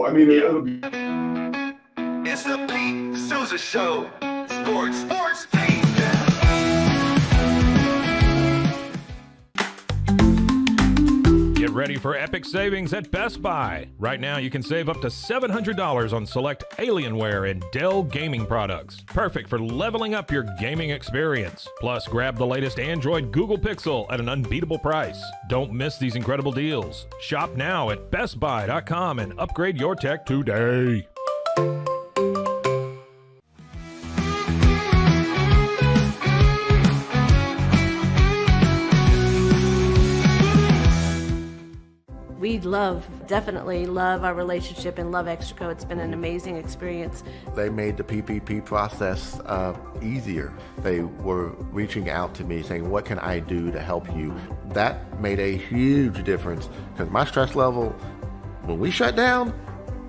I mean, it'll be. It's the Pete Sousa Show. Sports, Pete. Get ready for epic savings at Best Buy. Right now, you can save up to $700 on select Alienware and Dell gaming products. Perfect for leveling up your gaming experience. Plus, grab the latest Android Google Pixel at an unbeatable price. Don't miss these incredible deals. Shop now at bestbuy.com and upgrade your tech today. We definitely love our relationship and love Extraco. It's been an amazing experience. They made the PPP process easier. They were reaching out to me saying, what can I do to help you? That made a huge difference because my stress level, when we shut down,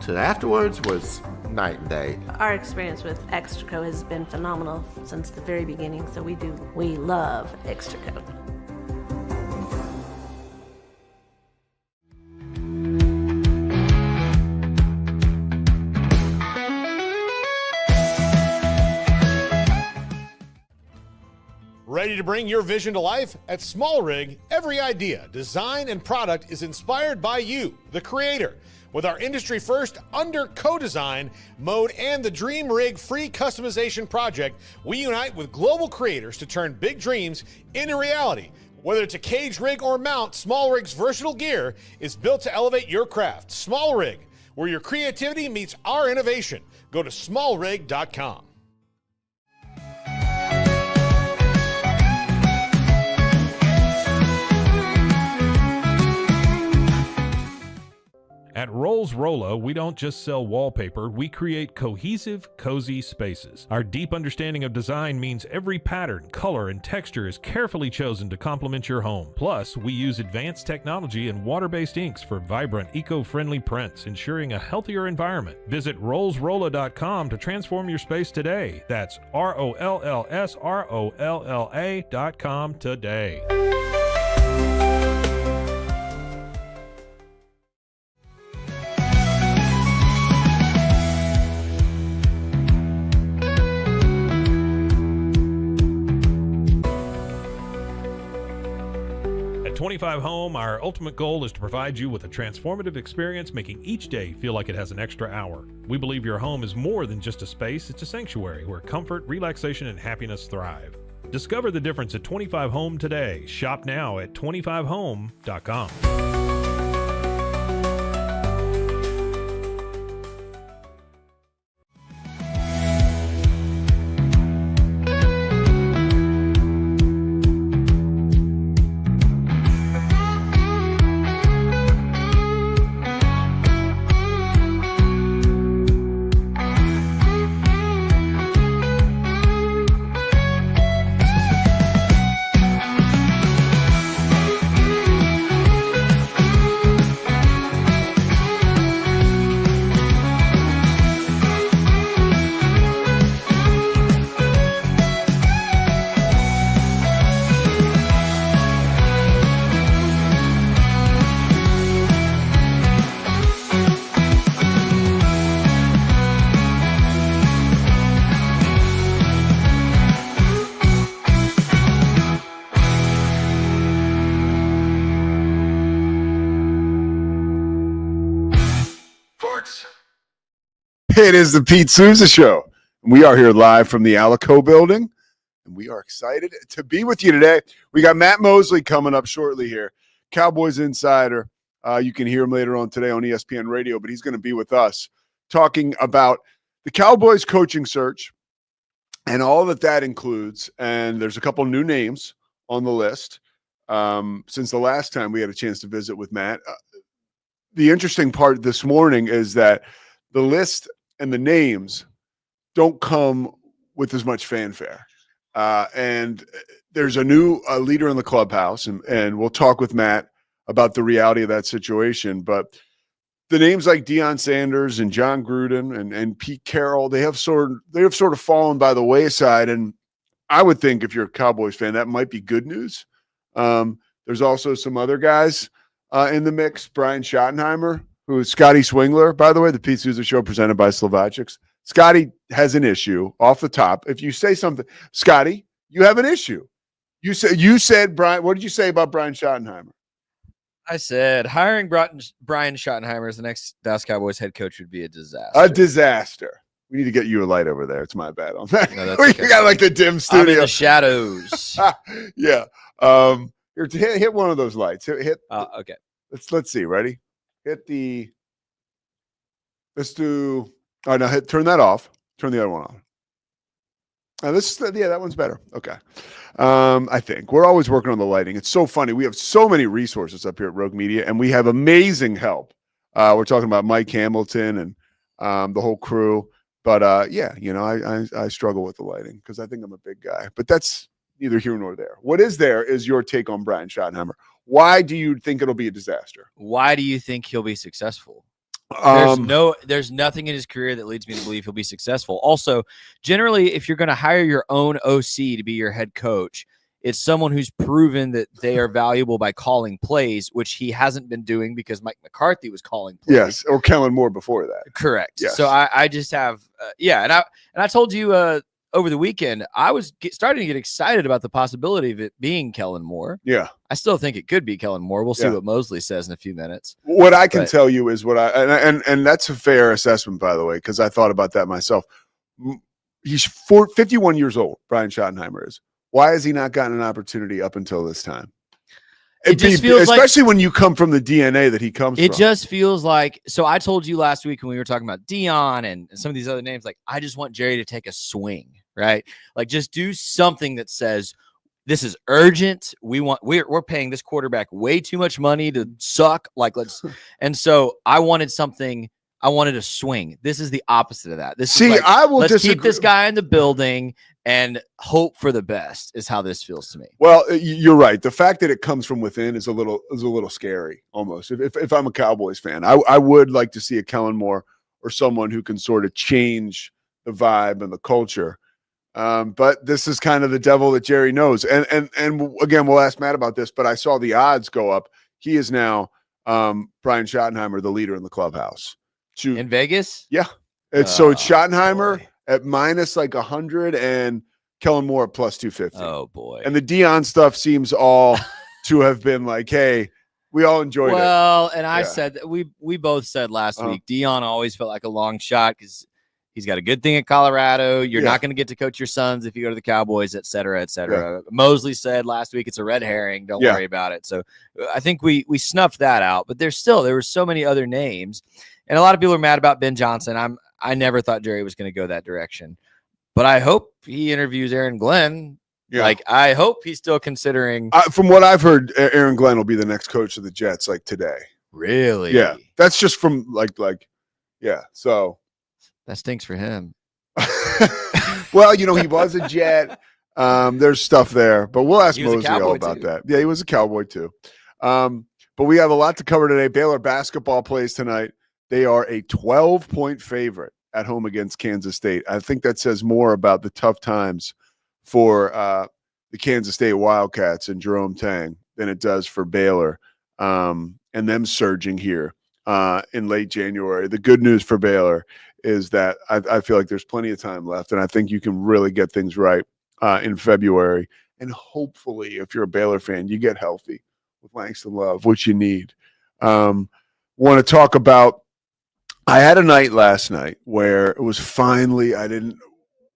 to afterwards was night and day. Our experience with Extraco has been phenomenal since the very beginning, so we love Extraco. Ready to bring your vision to life? At Small Rig, every idea, design, and product is inspired by you, the creator. With our industry-first under co-design mode and the Dream Rig free customization project, we unite with global creators to turn big dreams into reality. Whether it's a cage rig or mount, Small Rig's versatile gear is built to elevate your craft. Small Rig, where your creativity meets our innovation. Go to smallrig.com. At Rolls Rolla, we don't just sell wallpaper, we create cohesive, cozy spaces. Our deep understanding of design means every pattern, color, and texture is carefully chosen to complement your home. Plus, we use advanced technology and water-based inks for vibrant, eco-friendly prints, ensuring a healthier environment. Visit rollsrolla.com to transform your space today. That's ROLLSROLLA.com today. At 25 Home, our ultimate goal is to provide you with a transformative experience, making each day feel like it has an extra hour. We believe your home is more than just a space, it's a sanctuary where comfort, relaxation, and happiness thrive. Discover the difference at 25 Home today. Shop now at 25home.com. It is the Pete Sousa Show. We are here live from the Alico building, and we are excited to be with you today. We got Matt Mosley coming up shortly here, Cowboys Insider. You can hear him later on today on ESPN Radio, but he's going to be with us talking about the Cowboys coaching search and all that includes. And there's a couple new names on the list since the last time we had a chance to visit with Matt. The interesting part this morning is that the list and the names don't come with as much fanfare. And there's a new leader in the clubhouse, and we'll talk with Matt about the reality of that situation. But the names like Deion Sanders and John Gruden and Pete Carroll, they have sort of fallen by the wayside. And I would think if you're a Cowboys fan, that might be good news. There's also some other guys in the mix. Brian Schottenheimer, who's Scotty Swingler, by the way, the Pete Sousa Show presented by Slovakics. Scotty has an issue off the top. If you say something, Scotty, you have an issue. You said Brian. What did you say about Brian Schottenheimer? I said hiring Brian Schottenheimer as the next Dallas Cowboys head coach would be a disaster. A disaster. We need to get you a light over there. It's my bad on that. No, that's We okay. got like the dim I'm in studio. the shadows. Yeah. Here, hit one of those lights. Hit. Okay. Let's see. Ready? Hit the. Let's do. Oh no! Turn that off. Turn the other one on. That one's better. Okay. I think we're always working on the lighting. It's so funny. We have so many resources up here at Rogue Media, and we have amazing help. We're talking about Mike Hamilton and the whole crew. But yeah, I struggle with the lighting because I think I'm a big guy. But that's neither here nor there. What is there is your take on Brian Schottenheimer. Why do you think it'll be a disaster? Why do you think he'll be successful? There's nothing in his career that leads me to believe he'll be successful. Also, generally, if you're going to hire your own OC to be your head coach, it's someone who's proven that they are valuable by calling plays, which he hasn't been doing because Mike McCarthy was calling plays. Yes, or Kellen Moore before that. Correct. Yes. So I just have, and I told you over the weekend, I was starting to get excited about the possibility of it being Kellen Moore. Yeah. I still think it could be Kellen Moore. We'll see Yeah. what Mosley says in a few minutes. What I can tell you is and that's a fair assessment, by the way, because I thought about that myself. He's 51 years old, Brian Schottenheimer is. Why has he not gotten an opportunity up until this time? It just feels especially when you come from the DNA that he comes from. It just feels like, so I told you last week when we were talking about Dion and some of these other names, like, I just want Jerry to take a swing, right? Like, just do something that says, this is urgent. We're paying this quarterback way too much money to suck. Like, and so I wanted a swing. This is the opposite of that. Let's keep this guy in the building and hope for the best is how this feels to me. Well, you're right. The fact that it comes from within is a little scary almost. If I'm a Cowboys fan, I would like to see a Kellen Moore or someone who can sort of change the vibe and the culture. But this is kind of the devil that Jerry knows. And again, we'll ask Matt about this, but I saw the odds go up. He is now Brian Schottenheimer, the leader in the clubhouse. In Vegas? Yeah. It's Schottenheimer at minus like 100 and Kellen Moore at plus 250. Oh boy. And the Dion stuff seems all to have been like, hey, we all enjoyed it. Well, and I said that we both said last week, Dion always felt like a long shot because he's got a good thing at Colorado. You're not going to get to coach your sons if you go to the Cowboys, et cetera, et cetera. Yeah. Mosley said last week it's a red herring. Don't worry about it. So I think we snuffed that out. But there were so many other names. And a lot of people are mad about Ben Johnson. I never thought Jerry was going to go that direction. But I hope he interviews Aaron Glenn. Yeah. Like, I hope he's still considering. From what I've heard, Aaron Glenn will be the next coach of the Jets, like today. Really? Yeah. That's just from yeah. So that stinks for him. Well, he was a Jet. There's stuff there, but we'll ask Mosley all about that. Yeah, he was a Cowboy too. But we have a lot to cover today. Baylor basketball plays tonight. They are a 12-point favorite at home against Kansas State. I think that says more about the tough times for the Kansas State Wildcats and Jerome Tang than it does for Baylor and them surging here in late January. The good news for Baylor is that I feel like there's plenty of time left, and I think you can really get things right in February. And hopefully, if you're a Baylor fan, you get healthy with Langston Love, which you need. Want to talk about I had a night last night where it was finally I didn't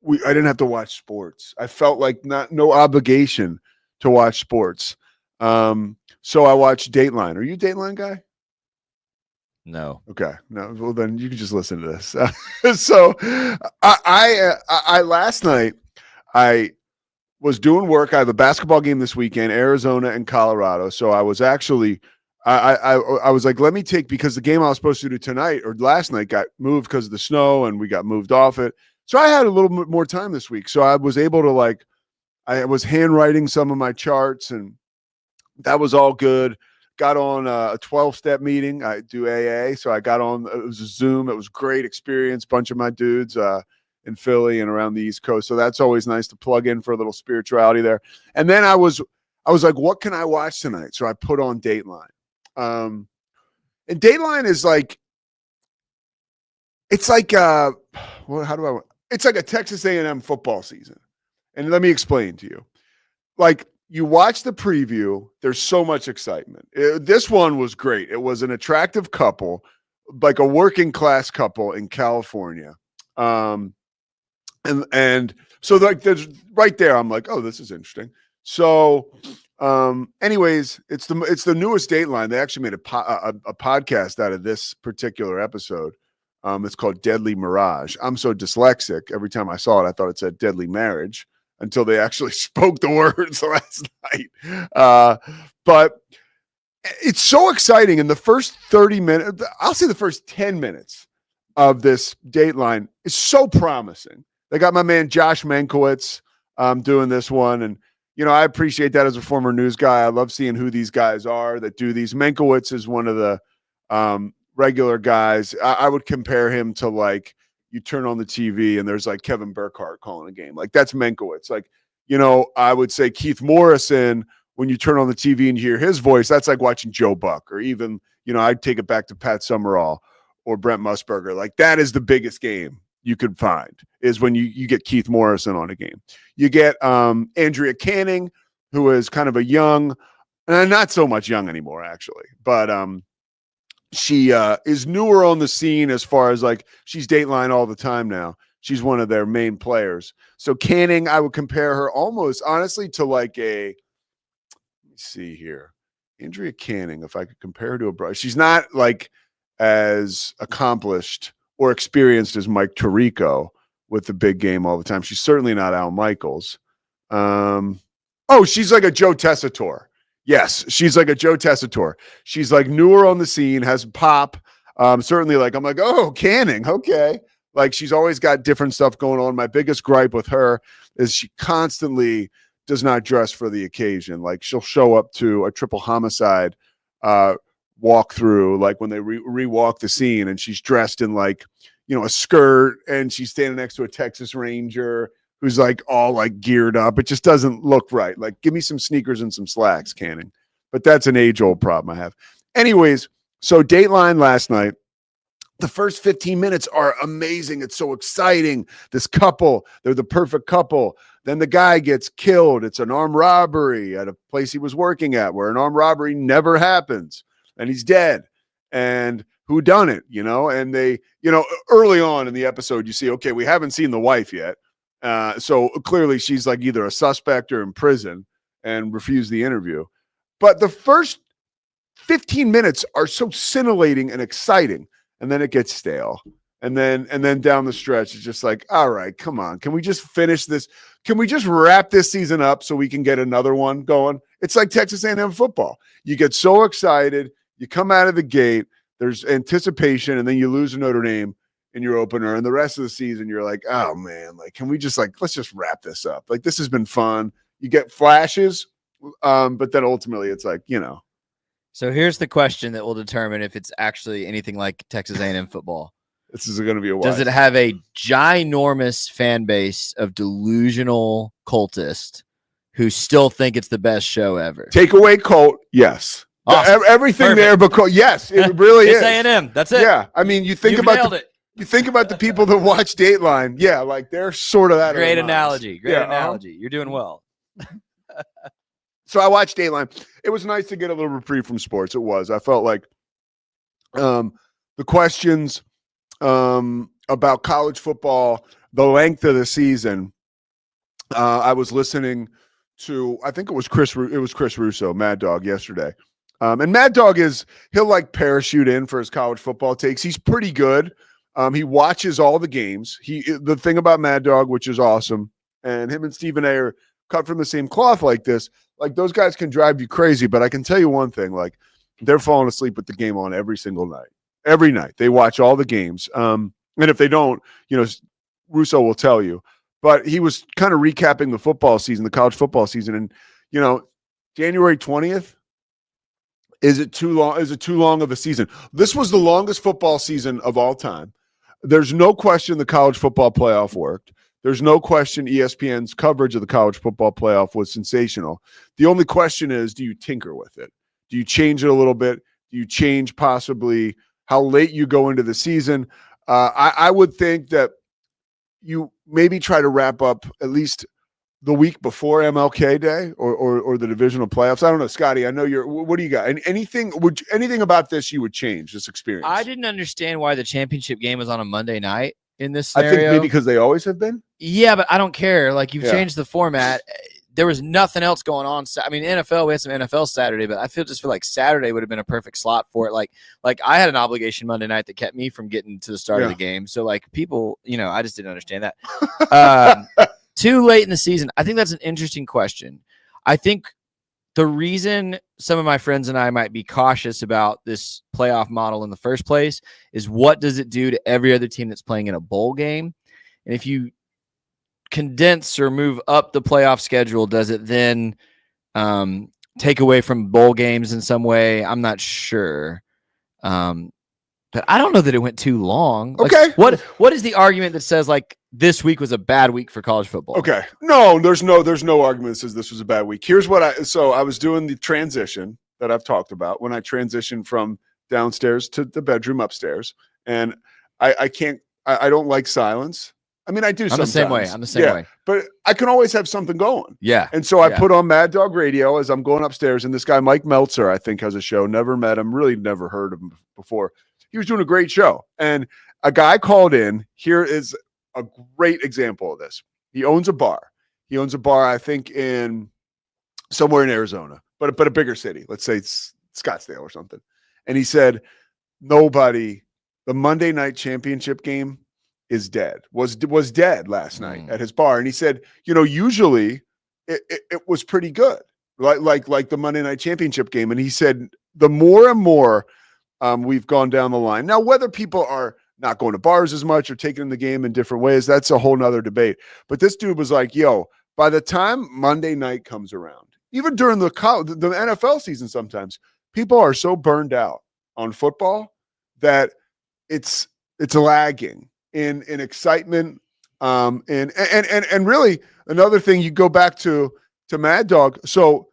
have to watch sports. I felt like no obligation to watch sports. So I watched Dateline. Are you a Dateline guy? No. Okay. No. Well, then you can just listen to this. So I last night I was doing work. I have a basketball game this weekend, Arizona and Colorado. So I was actually I was like, let me take, because the game I was supposed to do tonight or last night got moved because of the snow and we got moved off it. So I had a little bit more time this week. So I was able to I was handwriting some of my charts and that was all good. Got on a 12-step meeting. I do AA. So I got on, it was a Zoom. It was a great experience. Bunch of my dudes in Philly and around the East Coast. So that's always nice to plug in for a little spirituality there. And then I was like, what can I watch tonight? So I put on Dateline. And Dateline is like, It's like it's like a Texas A&M football season. And let me explain to you. Like, you watch the preview, there's so much excitement. This one was great. It was an attractive couple, like a working class couple in California. And so like there's right there, I'm like, oh, this is interesting. So anyways, it's the newest Dateline. They actually made a podcast out of this particular episode. It's called Deadly Mirage. I'm so dyslexic. Every time I saw it, I thought it said Deadly Marriage until they actually spoke the words last night. But it's so exciting. In the first 30 minutes, I'll say the first 10 minutes of this Dateline is so promising. They got my man Josh Mankiewicz doing this one. And, you know, I appreciate that as a former news guy. I love seeing who these guys are that do these. Mankiewicz is one of the regular guys. I would compare him to, like, you turn on the TV and there's like Kevin Burkhardt calling a game. Like, that's Mankiewicz. Like, you know, I would say Keith Morrison, when you turn on the TV and you hear his voice, that's like watching Joe Buck, or even, you know, I'd take it back to Pat Summerall or Brent Musburger. Like, that is the biggest game you could find, is when you get Keith Morrison on a game. You get Andrea Canning, who is kind of a young, not so much young anymore, actually, but she is newer on the scene as far as, like, she's Dateline all the time now. She's one of their main players. So Canning, I would compare her almost, honestly, to like let me see here. Andrea Canning, if I could compare her to a brother. She's not like as accomplished or experienced as Mike Tirico with the big game all the time. She's certainly not Al Michaels. She's like a Joe Tessitore. Yes, she's like a Joe Tessitore. She's like newer on the scene, has pop. Certainly, like, I'm like, oh, Canning, okay. Like, she's always got different stuff going on. My biggest gripe with her is she constantly does not dress for the occasion. Like, she'll show up to a triple homicide walk through, like when they re-walk the scene, and she's dressed in, like, you know, a skirt, and she's standing next to a Texas Ranger who's like all like geared up. It just doesn't look right. Like, give me some sneakers and some slacks, Canning. But that's an age-old problem I have. Anyways, so Dateline last night, the first 15 minutes are amazing. It's so exciting. This couple, they're the perfect couple. Then the guy gets killed. It's an armed robbery at a place he was working at, where an armed robbery never happens, and he's dead. And who done it, you know? And they, you know, early on in the episode, you see, okay, we haven't seen the wife yet. So clearly she's like either a suspect or in prison and refused the interview. But the first 15 minutes are so scintillating and exciting. And then it gets stale. And then down the stretch, it's just like, all right, come on. Can we just finish this? Can we just wrap this season up so we can get another one going? It's like Texas A&M football. You get so excited. You come out of the gate. There's anticipation. And then you lose to Notre Dame in your opener. And the rest of the season, you're like, oh, man, like, can we just, like, let's just wrap this up. Like, this has been fun. You get flashes. But then ultimately it's like, you know. So here's the question that will determine if it's actually anything like Texas A&M football. This is going to be a while. Does it have a ginormous fan base of delusional cultists who still think it's the best show ever? Take away Colt, yes. Awesome. Everything Perfect. there, because yes, it really it's is. A&M. That's it. Yeah, I mean, you think about the people that watch Dateline. Yeah, like they're sort of that. Great analogy. Great analogy. You're doing well. So I watched Dateline. It was nice to get a little reprieve from sports. It was. I felt like the questions about college football, the length of the season. I was listening to, I think it was Chris Russo, Mad Dog, yesterday. And Mad Dog he'll like parachute in for his college football takes. He's pretty good. He watches all the games. The thing about Mad Dog, which is awesome, and him and Stephen A are cut from the same cloth like this. Like, those guys can drive you crazy, but I can tell you one thing, like, they're falling asleep with the game on every single night. Every night. They watch all the games. And if they don't, you know, Russo will tell you. But he was kind of recapping the football season, the college football season. And, you know, January 20th, is it too long? Is it too long of a season? This was the longest football season of all time. There's no question the college football playoff worked. There's no question ESPN's coverage of the college football playoff was sensational. The only question is, do you tinker with it? Do you change it a little bit? Do you change possibly how late you go into the season? I would think that you maybe try to wrap up at least the week before MLK Day or the divisional playoffs. I don't know, Scotty. I know what do you got? Anything about this you would change this experience? I didn't understand why the championship game was on a Monday night in this I scenario. think maybe because they always have been. Yeah, but I don't care. Like, you've Yeah. changed the format. There was nothing else going on. I mean, NFL, we had some NFL Saturday, but I just feel like Saturday would have been a perfect slot for it. Like I had an obligation Monday night that kept me from getting to the start of the game. So like people, I just didn't understand that. Too late in the season. I think that's an interesting question. I think the reason some of my friends and I might be cautious about this playoff model in the first place is what does it do to every other team that's playing in a bowl game? And if you condense or move up the playoff schedule, does it then take away from bowl games in some way? I'm not sure. But I don't know that it went too long. Okay. Like, what is the argument that says like this week was a bad week for college football? Okay. No, there's no argument that says this was a bad week. Here's what I was doing the transition that I've talked about when I transitioned from downstairs to the bedroom upstairs. And I don't like silence. I mean, I do sometimes. I'm the same way. But I can always have something going. Yeah. And so I put on Mad Dog Radio as I'm going upstairs. And this guy, Mike Meltzer, I think has a show. Never met him. Really never heard of him before. He was doing a great show. And a guy called in. Here is a great example of this. He owns a bar. I think, in somewhere in Arizona, but a bigger city. Let's say it's Scottsdale or something. And he said, the Monday night championship game is dead, was dead last night at his bar. And he said, usually it was pretty good, like the Monday night championship game. And he said, the more and more we've gone down the line. Now, whether people are not going to bars as much or taking the game in different ways, that's a whole nother debate. But this dude was like, by the time Monday night comes around, even during the NFL season, sometimes people are so burned out on football that it's lagging in excitement. And really another thing, you go back to Mad Dog. So,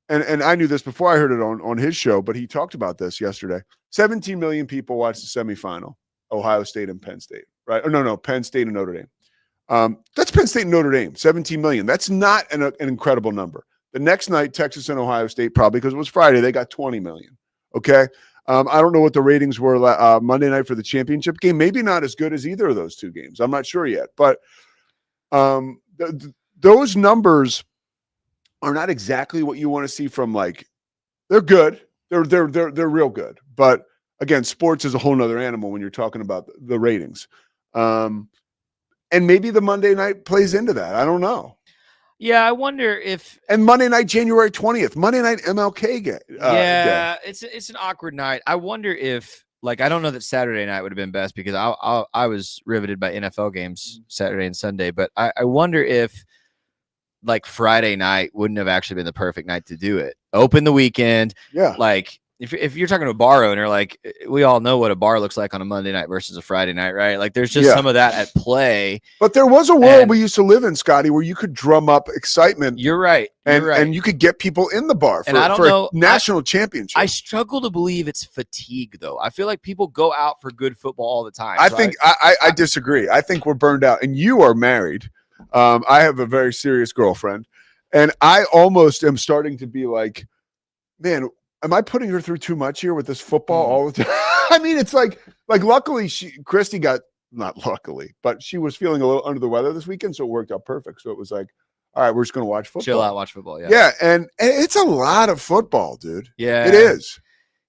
and I knew this before I heard it on his show, but he talked about this yesterday. 17 million people watched the semifinal, Ohio State and Penn State, right? Or no, Penn State and Notre Dame. That's Penn State and Notre Dame, 17 million. That's not an incredible number. The next night, Texas and Ohio State, probably because it was Friday, they got 20 million. Okay. I don't know what the ratings were Monday night for the championship game. Maybe not as good as either of those two games. I'm not sure yet, but those numbers are not exactly what you want to see from they're good. They're real good. But again, sports is a whole nother animal when you're talking about the ratings. And maybe the Monday night plays into that. I don't know. Yeah, I wonder if. And Monday night, January 20th, Monday night MLK day. It's an awkward night. I wonder if, I don't know that Saturday night would have been best because I was riveted by NFL games Saturday and Sunday, but I wonder if Friday night wouldn't have actually been the perfect night to do it. Open the weekend. Yeah. If you're talking to a bar owner, we all know what a bar looks like on a Monday night versus a Friday night, right? There's just some of that at play. But there was a world we used to live in, Scotty, where you could drum up excitement. You're right. And you could get people in the bar for a national championship. I struggle to believe it's fatigue, though. I feel like people go out for good football all the time. I disagree. I think we're burned out. And you are married. I have a very serious girlfriend. And I almost am starting to be like, man, am I putting her through too much here with this football all the time? I mean, it's luckily Christy got, not luckily, but she was feeling a little under the weather this weekend, so it worked out perfect. So it was like, all right, we're just going to watch football. Chill out, watch football. Yeah. Yeah. And it's a lot of football, dude. Yeah. It is.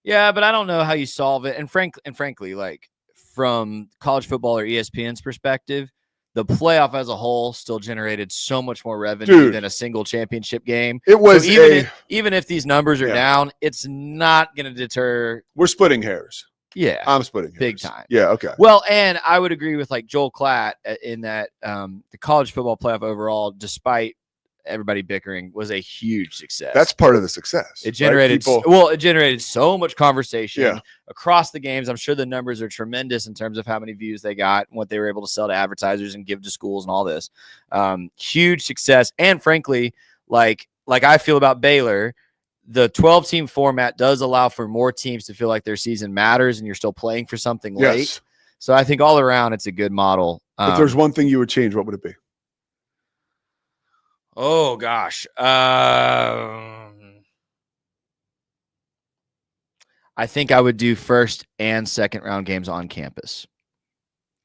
Yeah, but I don't know how you solve it. And frankly, from college football or ESPN's perspective, the playoff as a whole still generated so much more revenue than a single championship game. It was even if these numbers are down, it's not going to deter. We're splitting hairs. Yeah, I'm splitting hairs. Big time. Yeah, okay. Well, and I would agree with Joel Klatt in that the college football playoff overall, despite everybody bickering, was a huge success. That's part of the success. It generated it generated so much conversation across the games. I'm sure the numbers are tremendous in terms of how many views they got and what they were able to sell to advertisers and give to schools and all this. Huge success. And frankly, like I feel about Baylor, the 12-team format does allow for more teams to feel like their season matters and you're still playing for something late. So I think all around it's a good model. If there's one thing you would change, what would it be? Oh gosh. I think I would do first and second round games on campus.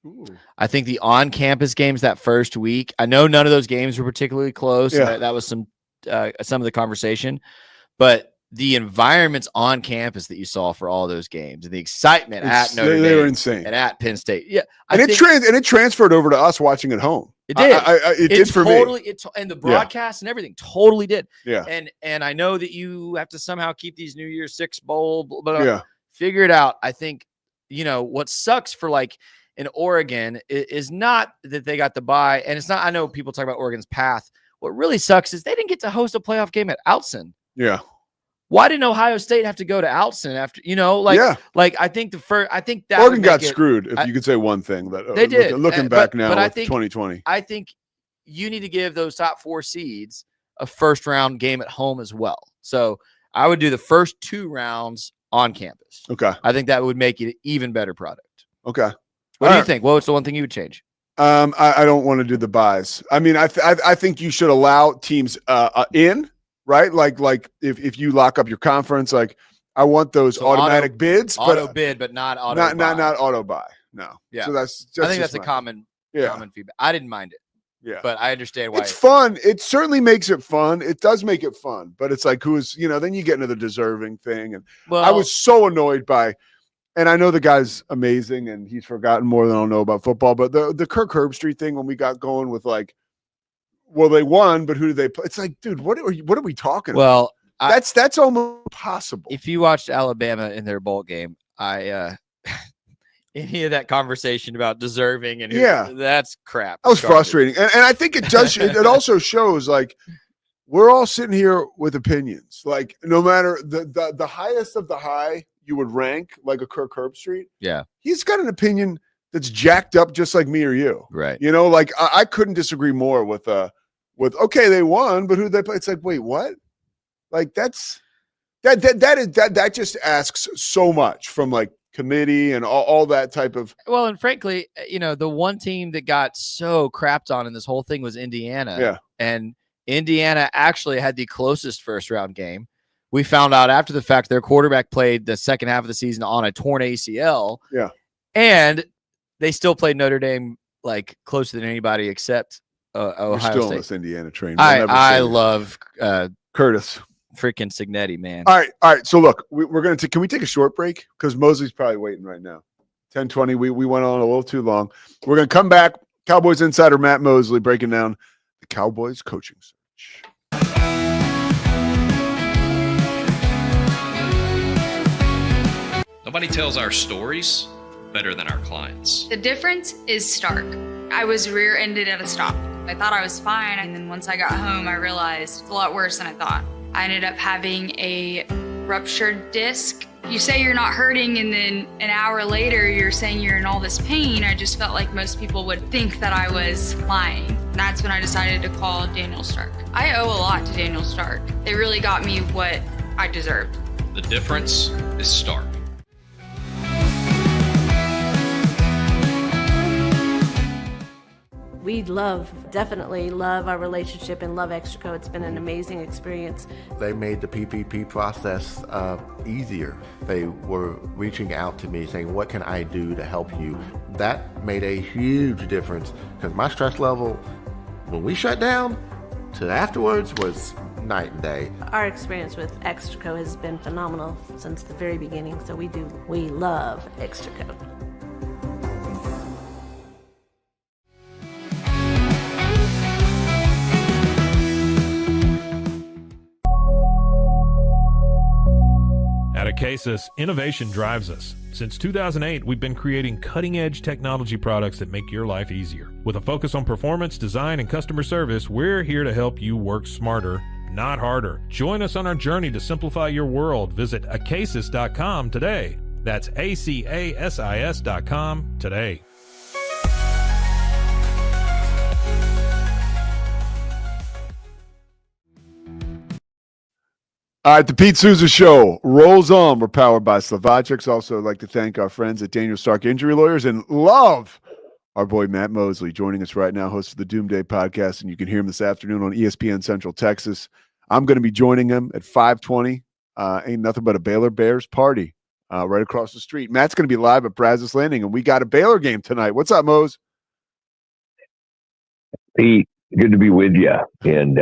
Ooh. I think the on-campus games that first week, I know none of those games were particularly close. Yeah. That was some of the conversation, but the environments on campus that you saw for all those games and the excitement at Notre Dame, they were insane, and at Penn State. Yeah. It transferred over to us watching at home. It did. It did for totally, me. And the broadcast and everything totally did. Yeah. And I know that you have to somehow keep these New Year's Six bowl, but Yeah. Figure it out. I think, what sucks for like in Oregon is not that they got the bye. And it's not, I know people talk about Oregon's path. What really sucks is they didn't get to host a playoff game at Outson. Yeah. Why didn't Ohio State have to go to Outson after, like I think that Oregon got screwed, if you could say one thing that they did. Looking back now, but I with think 2020. I think you need to give those top 4 seeds a first round game at home as well. So I would do the first 2 rounds on campus. Okay. I think that would make it an even better product. Okay. What do you think? What's the one thing you would change? I don't want to do the buys. I mean, I think you should allow teams in, right? Like if you lock up your conference, like I want those automatic bids, Bid, but not auto buy. Not auto buy. No. Yeah. So that's I think that's a common feedback. I didn't mind it. Yeah. But I understand why. It's fun. It certainly makes it fun. It does make it fun, but it's like then you get into the deserving thing. And I was so annoyed by, and I know the guy's amazing and he's forgotten more than I'll know about football, but the Kirk Herbstreit thing when we got going with like, well, they won, but who did they play? It's like, dude, what are we talking about? That's almost impossible. If you watched Alabama in their bowl game, any of that conversation about deserving and that's crap. That was frustrating. And I think it does. It also shows like we're all sitting here with opinions. Like no matter the highest of the high you would rank like a Kirk Herbstreit. Yeah. He's got an opinion that's jacked up just like me or you. Right. Like I couldn't disagree more with okay, they won, but who did they play? It's like, wait, what? Like that just asks so much from like committee and all that type of. Well, and frankly, the one team that got so crapped on in this whole thing was Indiana. Yeah. And Indiana actually had the closest first round game. We found out after the fact their quarterback played the second half of the season on a torn ACL. Yeah. And they still played Notre Dame like closer than anybody except Ohio You're still State. on this Indiana train. I love Curtis. Freaking Signetti, man. All right. So look, we're gonna can we take a short break because Mosley's probably waiting right now. 10:20. We went on a little too long. We're gonna come back. Cowboys insider Matt Mosley breaking down the Cowboys coaching search. Nobody tells our stories better than our clients. The difference is stark. I was rear-ended at a stop. I thought I was fine, and then once I got home, I realized it's a lot worse than I thought. I ended up having a ruptured disc. You say you're not hurting, and then an hour later, you're saying you're in all this pain. I just felt like most people would think that I was lying. And that's when I decided to call Daniel Stark. I owe a lot to Daniel Stark. They really got me what I deserved. The difference is stark. We definitely love our relationship and love Extraco. It's been an amazing experience. They made the PPP process easier. They were reaching out to me saying, what can I do to help you? That made a huge difference because my stress level, when we shut down, to afterwards was night and day. Our experience with Extraco has been phenomenal since the very beginning. So we love Extraco. At Acasis, innovation drives us. Since 2008, we've been creating cutting-edge technology products that make your life easier. With a focus on performance, design, and customer service, we're here to help you work smarter, not harder. Join us on our journey to simplify your world. Visit acasis.com today. That's ACASIS.com today. All right, the Pete Sousa Show rolls on. We're powered by Slovatrics. Also, I'd like to thank our friends at Daniel Stark Injury Lawyers and love our boy Matt Mosley joining us right now, host of the Doomsday Podcast, and you can hear him this afternoon on ESPN Central Texas. I'm going to be joining him at 5:20. Ain't nothing but a Baylor Bears party right across the street. Matt's going to be live at Brazos Landing, and we got a Baylor game tonight. What's up, Mose? Pete, good to be with you, and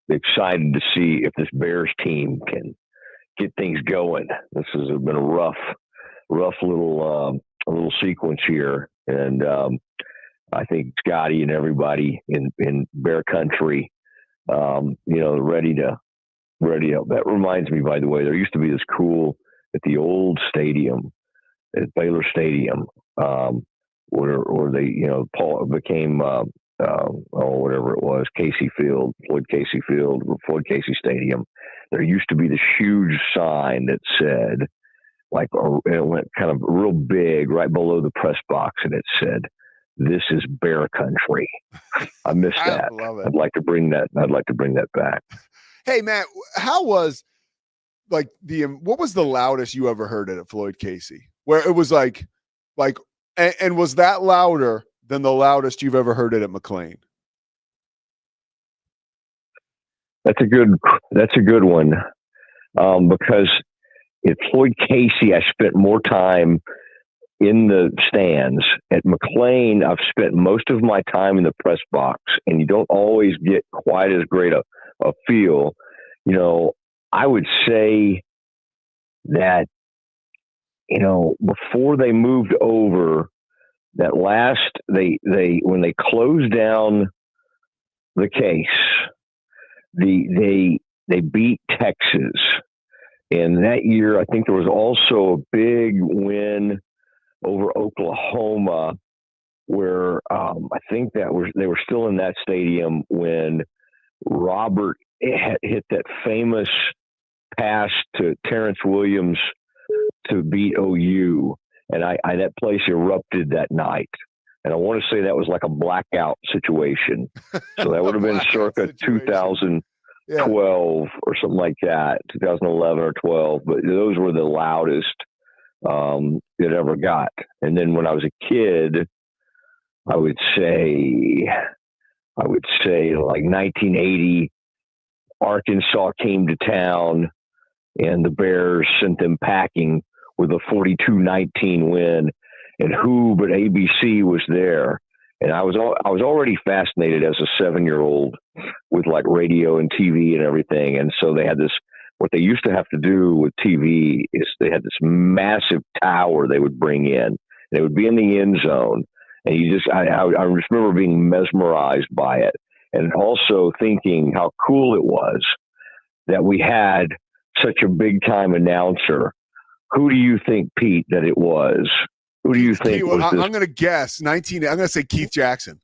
excited to see if this Bears team can get things going. This has been a rough little sequence here, and I think Scotty and everybody in Bear Country, ready to. That reminds me, by the way, there used to be this cool at the old stadium, at Baylor Stadium, where they, Paul became. Whatever it was, Floyd Casey Field, Floyd Casey Stadium. There used to be this huge sign that said, it went kind of real big right below the press box, and it said, "This is Bear Country." I miss that. I love it. I'd like to bring that back. Hey, Matt, how was what was the loudest you ever heard at Floyd Casey? Where it was like, and was that louder than the loudest you've ever heard it at McLean? That's a good one. Because at Floyd Casey, I spent more time in the stands. At McLean, I've spent most of my time in the press box, and you don't always get quite as great a feel. I would say that, before they moved over, that when they closed down the case, they beat Texas, and that year I think there was also a big win over Oklahoma, where I think they were still in that stadium when Robert had hit that famous pass to Terrence Williams to beat OU. And that place erupted that night. And I want to say that was like a blackout situation. So that would have been circa 2012 or something like that, 2011 or 12. But those were the loudest it ever got. And then when I was a kid, I would say like 1980, Arkansas came to town and the Bears sent them packing with a 42-19 win, and who but ABC was there. And I was already fascinated as a 7-year-old with like radio and TV and everything. And so they had this, what they used to have to do with TV is they had this massive tower they would bring in, and it would be in the end zone. And I just remember being mesmerized by it, and also thinking how cool it was that we had such a big time announcer. Who do you think, Pete, that it was? Who do you think was this? I'm going to guess I'm going to say Keith Jackson.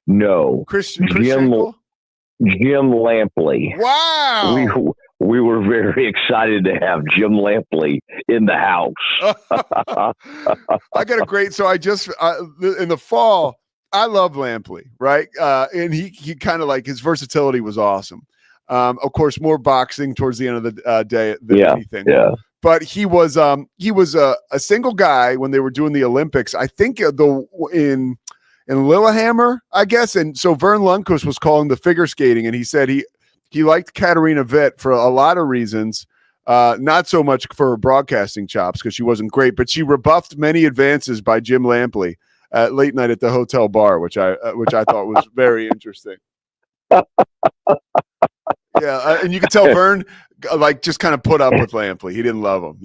No. Jim Lampley. Wow. We were very excited to have Jim Lampley in the house. I got a great, so I just, in the fall, I love Lampley, right? And he kind of his versatility was awesome. Of course, more boxing towards the end of the day than anything. Yeah. But he was a single guy when they were doing the Olympics. I think in Lillehammer, I guess. And so Vern Lundquist was calling the figure skating, and he said he liked Katarina Witt for a lot of reasons, not so much for her broadcasting chops because she wasn't great, but she rebuffed many advances by Jim Lampley at late night at the hotel bar, which I thought was very interesting. Yeah, and you could tell Vern just kind of put up with Lampley. He didn't love him,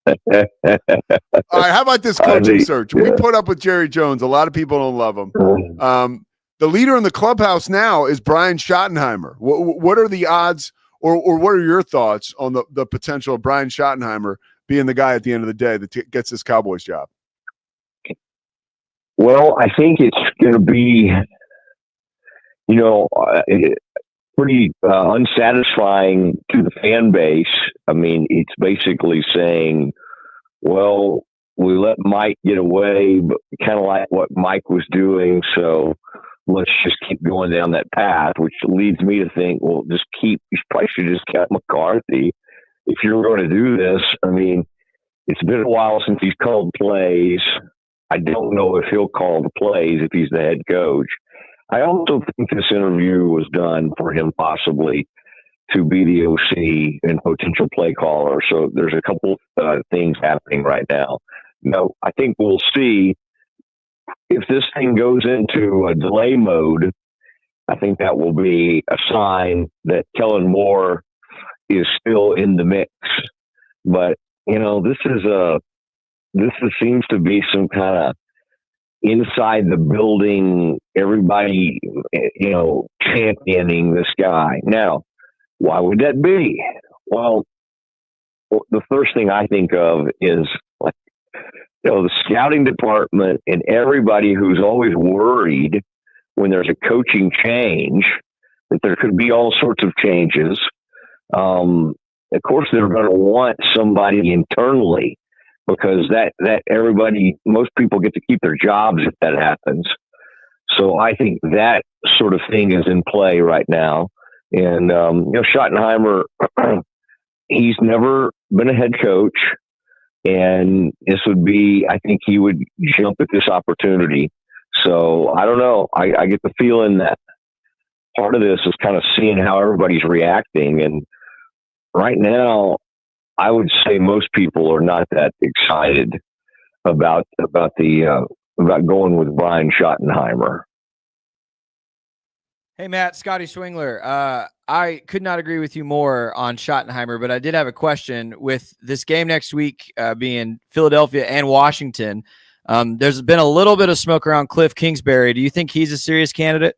All right, how about this coaching search? We put up with Jerry Jones. A lot of people don't love him. The leader in the clubhouse now is Brian Schottenheimer. What are the odds, or what are your thoughts on the potential of Brian Schottenheimer being the guy at the end of the day that gets this Cowboys job? Well, I think it's going to be, pretty unsatisfying to the fan base. I mean, it's basically saying, well, we let Mike get away, but kind of like what Mike was doing. So let's just keep going down that path, which leads me to think, well, you probably should just kept McCarthy. If you're going to do this, I mean, it's been a while since he's called plays. I don't know if he'll call the plays if he's the head coach. I also think this interview was done for him possibly to be the OC and potential play caller. So there's a couple things happening right now. No, I think we'll see if this thing goes into a delay mode. I think that will be a sign that Kellen Moore is still in the mix. But this seems to be some kind of inside the building, everybody, championing this guy. Now, why would that be? Well, the first thing I think of is the scouting department and everybody who's always worried when there's a coaching change that there could be all sorts of changes. Of course, they're going to want somebody internally because that everybody, most people get to keep their jobs if that happens. So I think that sort of thing is in play right now. And, Schottenheimer, he's never been a head coach. And this would be, I think he would jump at this opportunity. So I don't know. I get the feeling that part of this is kind of seeing how everybody's reacting. And right now, I would say most people are not that excited about going with Brian Schottenheimer. Hey, Matt, Scotty Swingler. I could not agree with you more on Schottenheimer, but I did have a question. With this game next week being Philadelphia and Washington, there's been a little bit of smoke around Cliff Kingsbury. Do you think he's a serious candidate?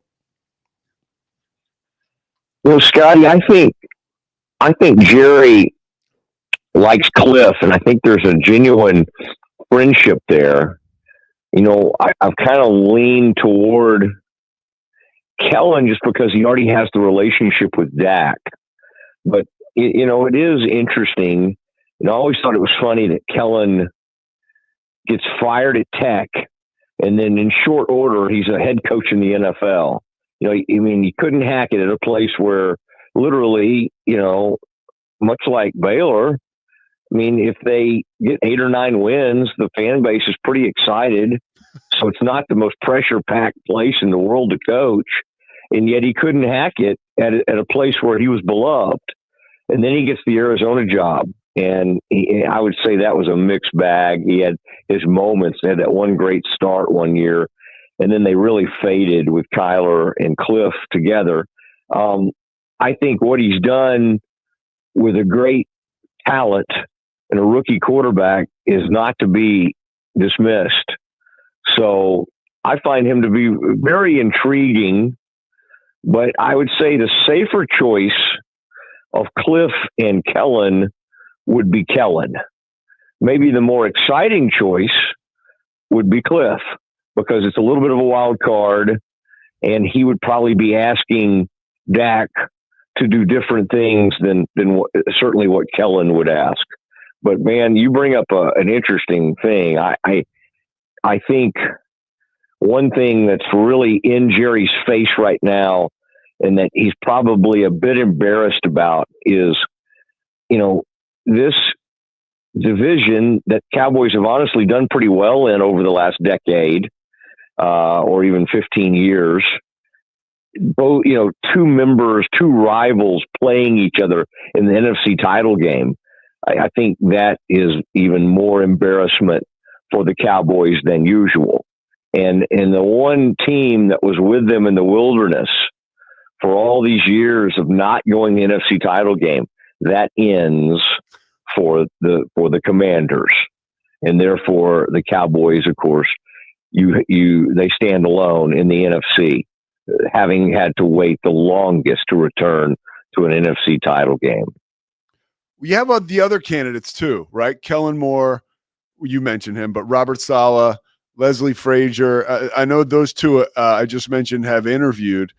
Well, Scotty, I think Jerry likes Cliff, and I think there's a genuine friendship there. I've kind of leaned toward Kellen just because he already has the relationship with Dak. But, it is interesting. I always thought it was funny that Kellen gets fired at Tech, and then in short order, he's a head coach in the NFL. He couldn't hack it at a place where literally, much like Baylor, if they get 8 or 9 wins, the fan base is pretty excited. So it's not the most pressure-packed place in the world to coach. And yet he couldn't hack it at a place where he was beloved. And then he gets the Arizona job. And I would say that was a mixed bag. He had his moments. They had that one great start one year. And then they really faded with Kyler and Cliff together. I think what he's done with a great talent and a rookie quarterback is not to be dismissed. So I find him to be very intriguing, but I would say the safer choice of Cliff and Kellen would be Kellen. Maybe the more exciting choice would be Cliff because it's a little bit of a wild card, and he would probably be asking Dak to do different things than certainly what Kellen would ask. But man, you bring up an interesting thing. I think one thing that's really in Jerry's face right now, and that he's probably a bit embarrassed about, is, this division that Cowboys have honestly done pretty well in over the last decade, or even 15 years. Both, two rivals playing each other in the NFC title game. I think that is even more embarrassment for the Cowboys than usual. And the one team that was with them in the wilderness for all these years of not going the NFC title game, that ends for the Commanders. And therefore the Cowboys, of course, they stand alone in the NFC, having had to wait the longest to return to an NFC title game. We have the other candidates too, right? Kellen Moore, you mentioned him, but Robert Saleh, Leslie Frazier. I know those two I just mentioned have interviewed.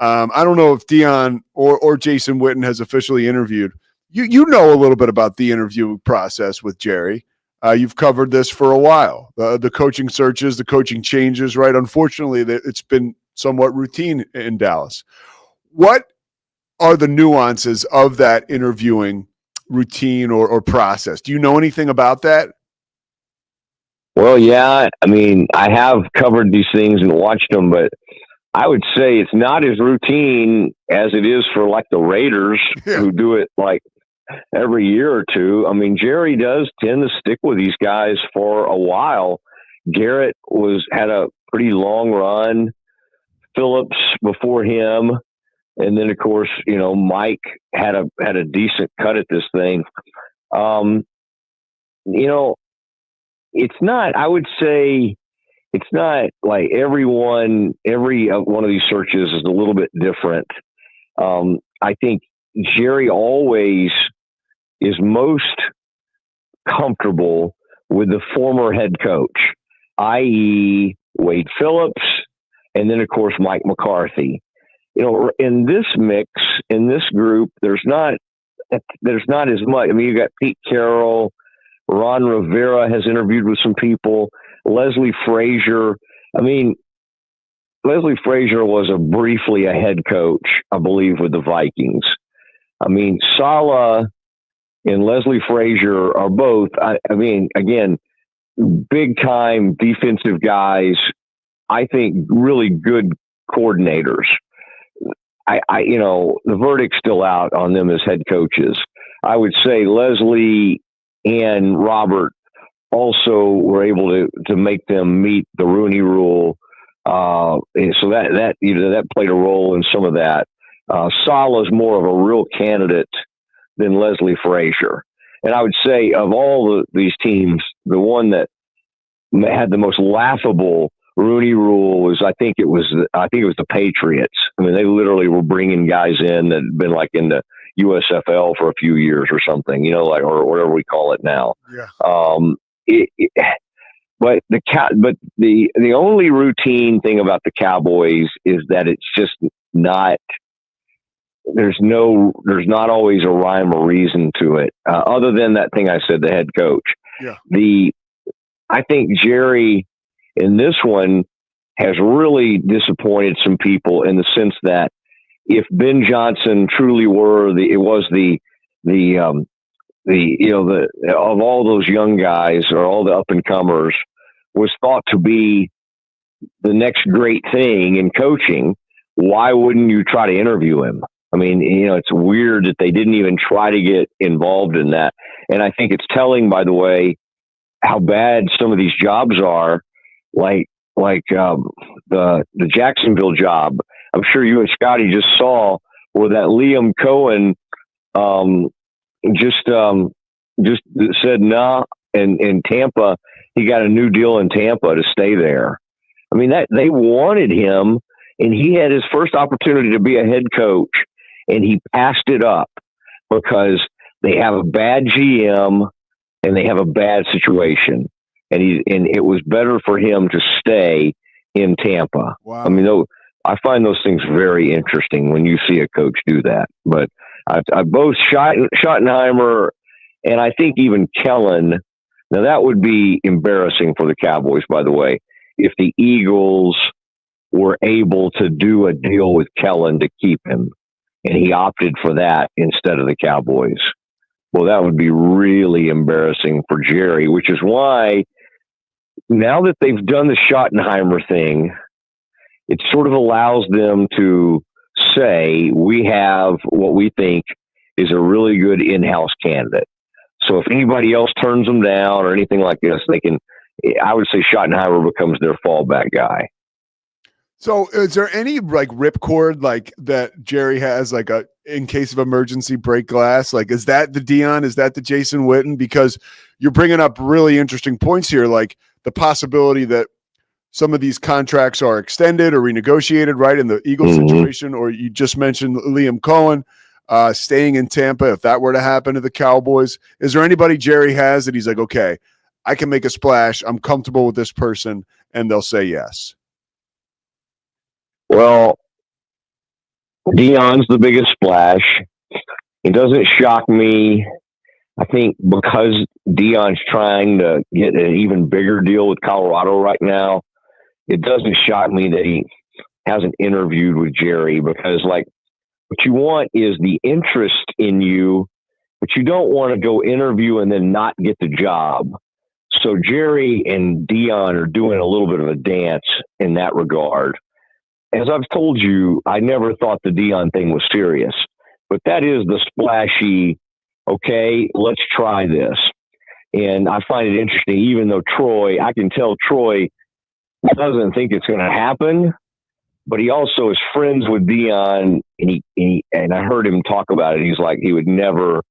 I don't know if Dion or Jason Witten has officially interviewed. You know a little bit about the interview process with Jerry. You've covered this for a while. The coaching searches, the coaching changes, right? Unfortunately, it's been somewhat routine in Dallas. What are the nuances of that interviewing routine or process? Do you know anything about that? Well, yeah. I mean, I have covered these things and watched them, but I would say it's not as routine as it is for like the Raiders who do it like every year or two. I mean, Jerry does tend to stick with these guys for a while. Garrett had a pretty long run. Phillips before him, and then of course, Mike had a decent cut at this thing. It's not. I would say it's not like every one of these searches is a little bit different. I think Jerry always is most comfortable with the former head coach, i.e. Wade Phillips, and then of course Mike McCarthy. In this mix, in this group, there's not as much. I mean, you got Pete Carroll, Ron Rivera has interviewed with some people, Leslie Frazier. I mean, Leslie Frazier was briefly a head coach, I believe, with the Vikings. I mean, Saleh and Leslie Frazier are both, I mean, again, big time defensive guys. I think really good coordinators. The verdict's still out on them as head coaches. I would say Leslie and Robert also were able to make them meet the Rooney Rule. And so that played a role in some of that. Saleh is more of a real candidate than Leslie Frazier. And I would say of all these teams, the one that had the most laughable Rooney Rule was, I think it was the Patriots. I mean, they literally were bringing guys in that had been like in the USFL for a few years or something, or whatever we call it now. Yeah. But the only routine thing about the Cowboys is that it's just not. There's not always a rhyme or reason to it, other than that thing I said, the head coach. Yeah. I think Jerry in this one has really disappointed some people in the sense that if Ben Johnson truly were of all those young guys or all the up and comers was thought to be the next great thing in coaching, why wouldn't you try to interview him? I mean, it's weird that they didn't even try to get involved in that. And I think it's telling, by the way, how bad some of these jobs are, like the Jacksonville job. I'm sure you and Scotty just saw where that Liam Cohen just said nah, and in Tampa he got a new deal in Tampa to stay there. I mean, that they wanted him, and he had his first opportunity to be a head coach, and he passed it up because they have a bad GM and they have a bad situation, and it was better for him to stay in Tampa. Wow. I mean, I find those things very interesting when you see a coach do that. But I both Schottenheimer and I think even Kellen. Now that would be embarrassing for the Cowboys, by the way, if the Eagles were able to do a deal with Kellen to keep him, and he opted for that instead of the Cowboys. Well, that would be really embarrassing for Jerry, which is why now that they've done the Schottenheimer thing, it sort of allows them to say, we have what we think is a really good in-house candidate. So if anybody else turns them down or anything like this, I would say Schottenheimer becomes their fallback guy. So is there any like ripcord like that Jerry has, like a in case of emergency break glass? Like, is that the Dion? Is that the Jason Witten? Because you're bringing up really interesting points here, like the possibility that some of these contracts are extended or renegotiated, right, in the Eagles situation, or you just mentioned Liam Cohen staying in Tampa, if that were to happen to the Cowboys. Is there anybody Jerry has that he's like, okay, I can make a splash, I'm comfortable with this person, and they'll say yes? Well, Dion's the biggest splash. It doesn't shock me. I think because Dion's trying to get an even bigger deal with Colorado right now, it doesn't shock me that he hasn't interviewed with Jerry, because like what you want is the interest in you, but you don't want to go interview and then not get the job. So Jerry and Dion are doing a little bit of a dance in that regard. As I've told you, I never thought the Dion thing was serious, but that is the splashy, okay, let's try this. And I find it interesting, even though I can tell Troy doesn't think it's going to happen, but he also is friends with Dion, and I heard him talk about it. He's like, he would never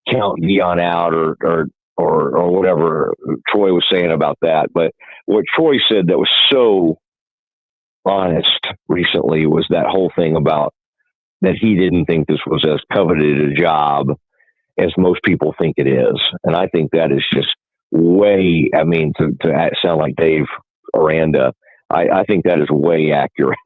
count Dion out or whatever Troy was saying about that. But what Troy said that was so honest recently was that whole thing about that he didn't think this was as coveted a job as most people think it is. And I think that is just way, I mean, to sound like Dave Aranda, I think that is way accurate.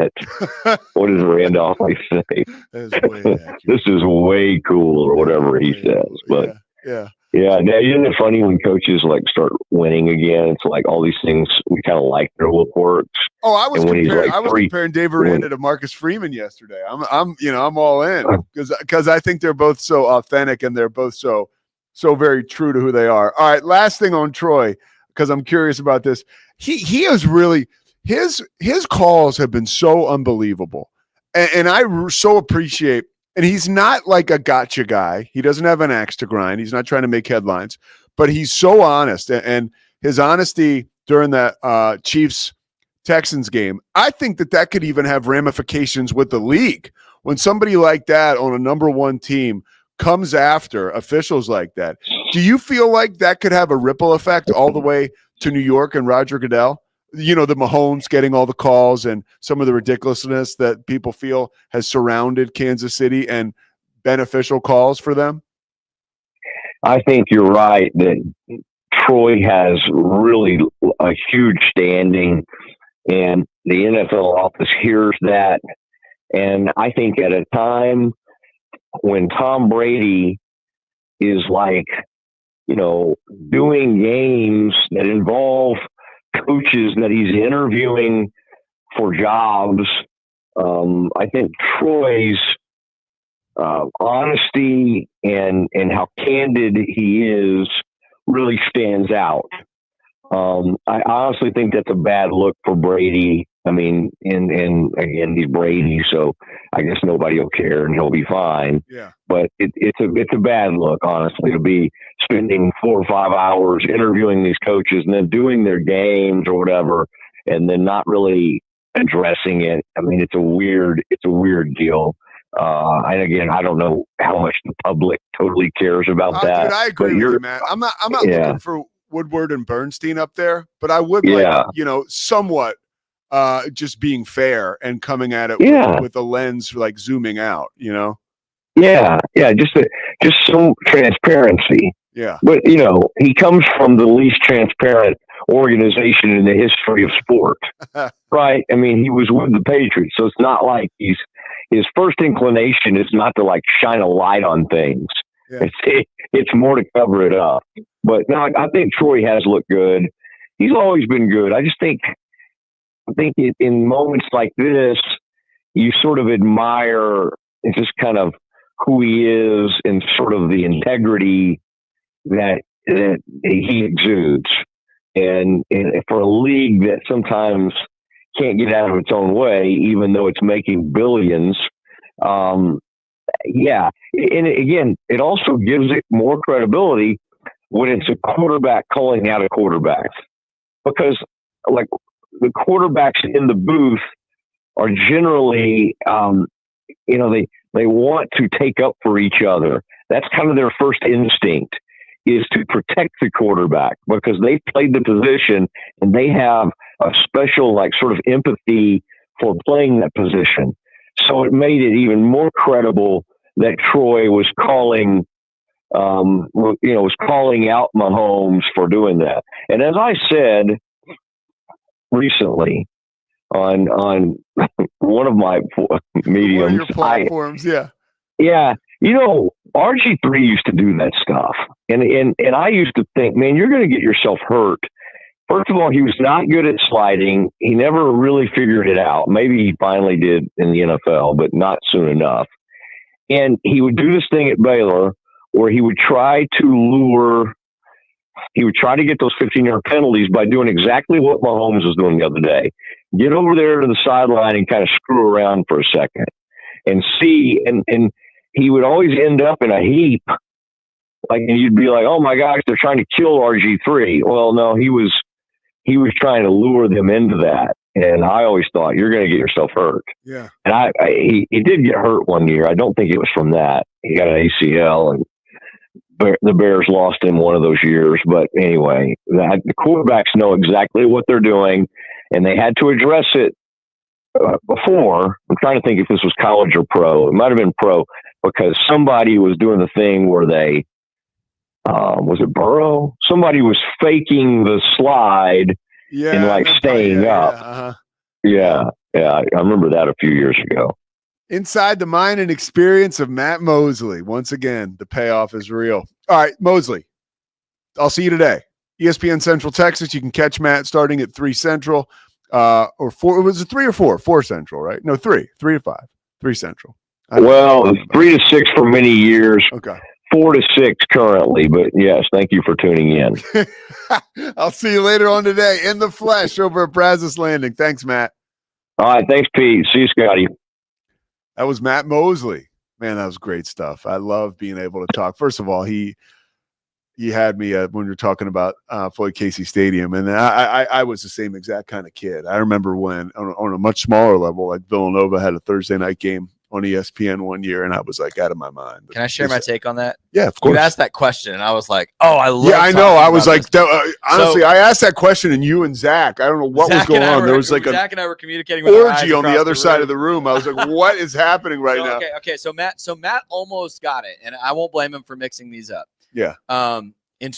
What does Aranda always say? This is way cool, or whatever he says. But yeah. Now, isn't it funny when coaches like start winning again? It's like all these things we kind of like their little quirks. Oh, I was comparing Dave Aranda to Marcus Freeman yesterday. I'm all in because I think they're both so authentic and they're both so very true to who they are. All right, last thing on Troy, because I'm curious about this. He is really his calls have been so unbelievable, and I so appreciate. And he's not like a gotcha guy. He doesn't have an axe to grind. He's not trying to make headlines, but he's so honest. And his honesty during that Chiefs-Texans game, I think that could even have ramifications with the league. When somebody like that on a number one team comes after officials like that, do you feel like that could have a ripple effect all the way to New York and Roger Goodell? You know, the Mahomes getting all the calls and some of the ridiculousness that people feel has surrounded Kansas City and beneficial calls for them? I think you're right that Troy has really a huge standing, and the NFL office hears that. And I think at a time when Tom Brady is like, you know, doing games that involve coaches that he's interviewing for jobs, I think Troy's honesty and how candid he is really stands out. I honestly think that's a bad look for Brady. I mean, and again, he's Brady, so I guess nobody will care and he'll be fine. Yeah. But it's a bad look, honestly, to be spending 4 or 5 hours interviewing these coaches and then doing their games or whatever, and then not really addressing it. I mean, it's a weird deal. And again, I don't know how much the public totally cares about that. Dude, I agree with you, man. I'm not looking for Woodward and Bernstein up there, but I would like, somewhat just being fair and coming at it with a lens like zooming out, just some transparency. Yeah. But he comes from the least transparent organization in the history of sport. Right? I mean, he was with the Patriots, so it's not like his first inclination is not to like shine a light on things. Yeah. It's more to cover it up. But no, I think Troy has looked good. He's always been good. I think in moments like this, you sort of admire just kind of who he is and sort of the integrity that he exudes. And for a league that sometimes can't get out of its own way, even though it's making billions, and again, it also gives it more credibility when it's a quarterback calling out a quarterback, because like the quarterbacks in the booth are generally, they want to take up for each other. That's kind of their first instinct, is to protect the quarterback because they played the position and they have a special like sort of empathy for playing that position. So it made it even more credible that Troy was calling out Mahomes for doing that. And as I said recently on one of my mediums, one of your platforms, RG3 used to do that stuff, and I used to think, man, you're going to get yourself hurt First of all, he was not good at sliding. He never really figured it out. Maybe he finally did in the NFL, but not soon enough. And he would do this thing at Baylor where he would try to get those 15-yard penalties by doing exactly what Mahomes was doing the other day. Get over there to the sideline and kind of screw around for a second and see. And he would always end up in a heap. Like, and you'd be like, oh my gosh, they're trying to kill RG3. Well, no, he was trying to lure them into that. And I always thought, you're going to get yourself hurt. Yeah. And he did get hurt one year. I don't think it was from that. He got an ACL, and the Bears lost him one of those years. But anyway, the quarterbacks know exactly what they're doing, and they had to address it before. I'm trying to think if this was college or pro. It might have been pro, because somebody was doing the thing where they, was it Burrow? Somebody was faking the slide and like staying up. Yeah. I remember that a few years ago. Inside the mind and experience of Matt Mosley. Once again, the payoff is real. All right, Mosley, I'll see you today. ESPN Central Texas. You can catch Matt starting at 3 Central or 4. Was it 3 or 4? 4 Central, right? No, 3 to 5, 3 Central. Well, 3 to 6 for many years. Okay. 4 to 6 currently, but yes, thank you for tuning in. I'll see you later on today in the flesh over at Brazos Landing. Thanks, Matt. All right, thanks, Pete. See you, Scotty. That was Matt Mosley. Man, that was great stuff. I love being able to talk. First of all, he had me when we were talking about Floyd Casey Stadium, and I was the same exact kind of kid. I remember when on a much smaller level, like Villanova had a Thursday night game on ESPN one year, and I was like out of my mind. But can I share my take on that? Yeah, of course. You asked that question, and I was like, "Oh, I love." Yeah, I know. I was like, honestly, I asked that question, and you and Zach, I don't know what was going on. There was like Zach and I were communicating with orgy on the other side of the room. I was like, "What is happening right now?" Okay. So Matt almost got it, and I won't blame him for mixing these up. Yeah. He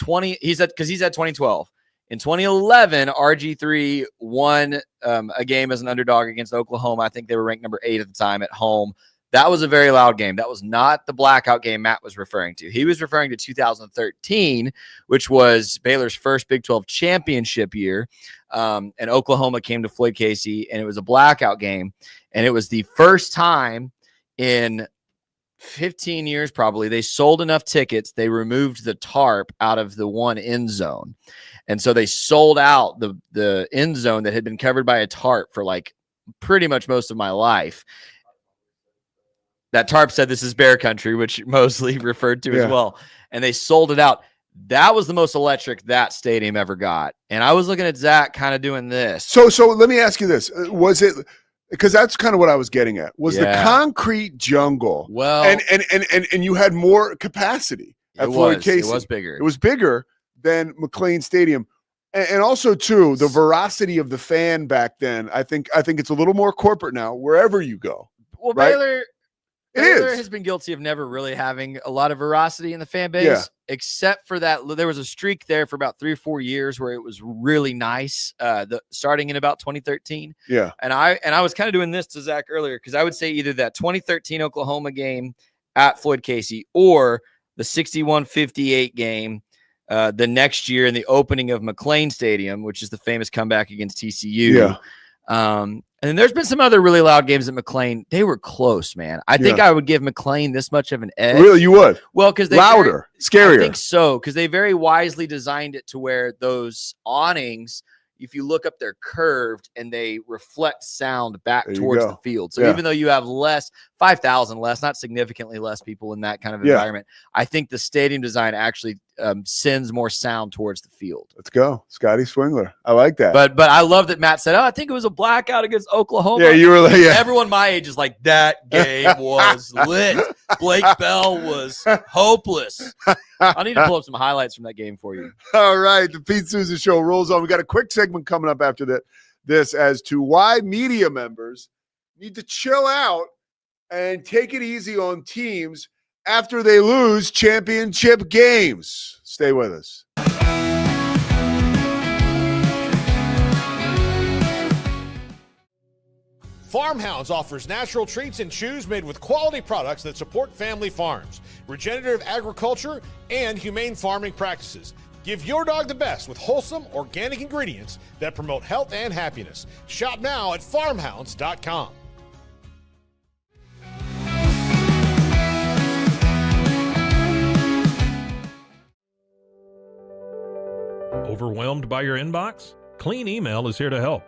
said 2012. In 2011, RG3 won a game as an underdog against Oklahoma. I think they were ranked number 8 at the time at home. That was a very loud game. That was not the blackout game Matt was referring to. He was referring to 2013, which was Baylor's first Big 12 championship year. And Oklahoma came to Floyd Casey, and it was a blackout game. And it was the first time in 15 years probably they sold enough tickets. They removed the tarp out of the one end zone. And so they sold out the end zone that had been covered by a tarp for like pretty much most of my life. That tarp said, "This is Bear Country," which Mosley referred to as well. And they sold it out. That was the most electric that stadium ever got. And I was looking at Zach kind of doing this. So let me ask you this. Was it, because that's kind of what I was getting at, was the concrete jungle. Well, and you had more capacity at Floyd Casey. It was bigger. It was bigger than McLean Stadium. And also, too, the veracity of the fan back then, I think it's a little more corporate now, wherever you go. Well, right? Baylor has been guilty of never really having a lot of veracity in the fan base, except for that. There was a streak there for about 3 or 4 years where it was really nice, starting in about 2013. Yeah. And I was kind of doing this to Zach earlier, because I would say either that 2013 Oklahoma game at Floyd Casey or the 61-58 game the next year in the opening of McLean Stadium, which is the famous comeback against TCU. Yeah. And there's been some other really loud games at McLean. They were close, man. I think I would give McLean this much of an edge. Really, you would? Well, because they louder, scarier. I think so, because they very wisely designed it to where those awnings, if you look up, they're curved and they reflect sound back towards the field. So even though you have 5,000 less, not significantly less people in that kind of environment, I think the stadium design actually sends more sound towards the field. Let's go, Scotty Swingler. I like that. But I love that Matt said, "Oh, I think it was a blackout against Oklahoma." Yeah, you were like, Everyone my age is like, that game was lit. Blake Bell was hopeless. I need to pull up some highlights from that game for you. All right, the Pete Sousa Show rolls on. We got a quick segment coming up after this as to why media members need to chill out and take it easy on teams after they lose championship games. Stay with us. Farmhounds offers natural treats and chews made with quality products that support family farms, regenerative agriculture, and humane farming practices. Give your dog the best with wholesome, organic ingredients that promote health and happiness. Shop now at farmhounds.com. Overwhelmed by your inbox? Clean Email is here to help.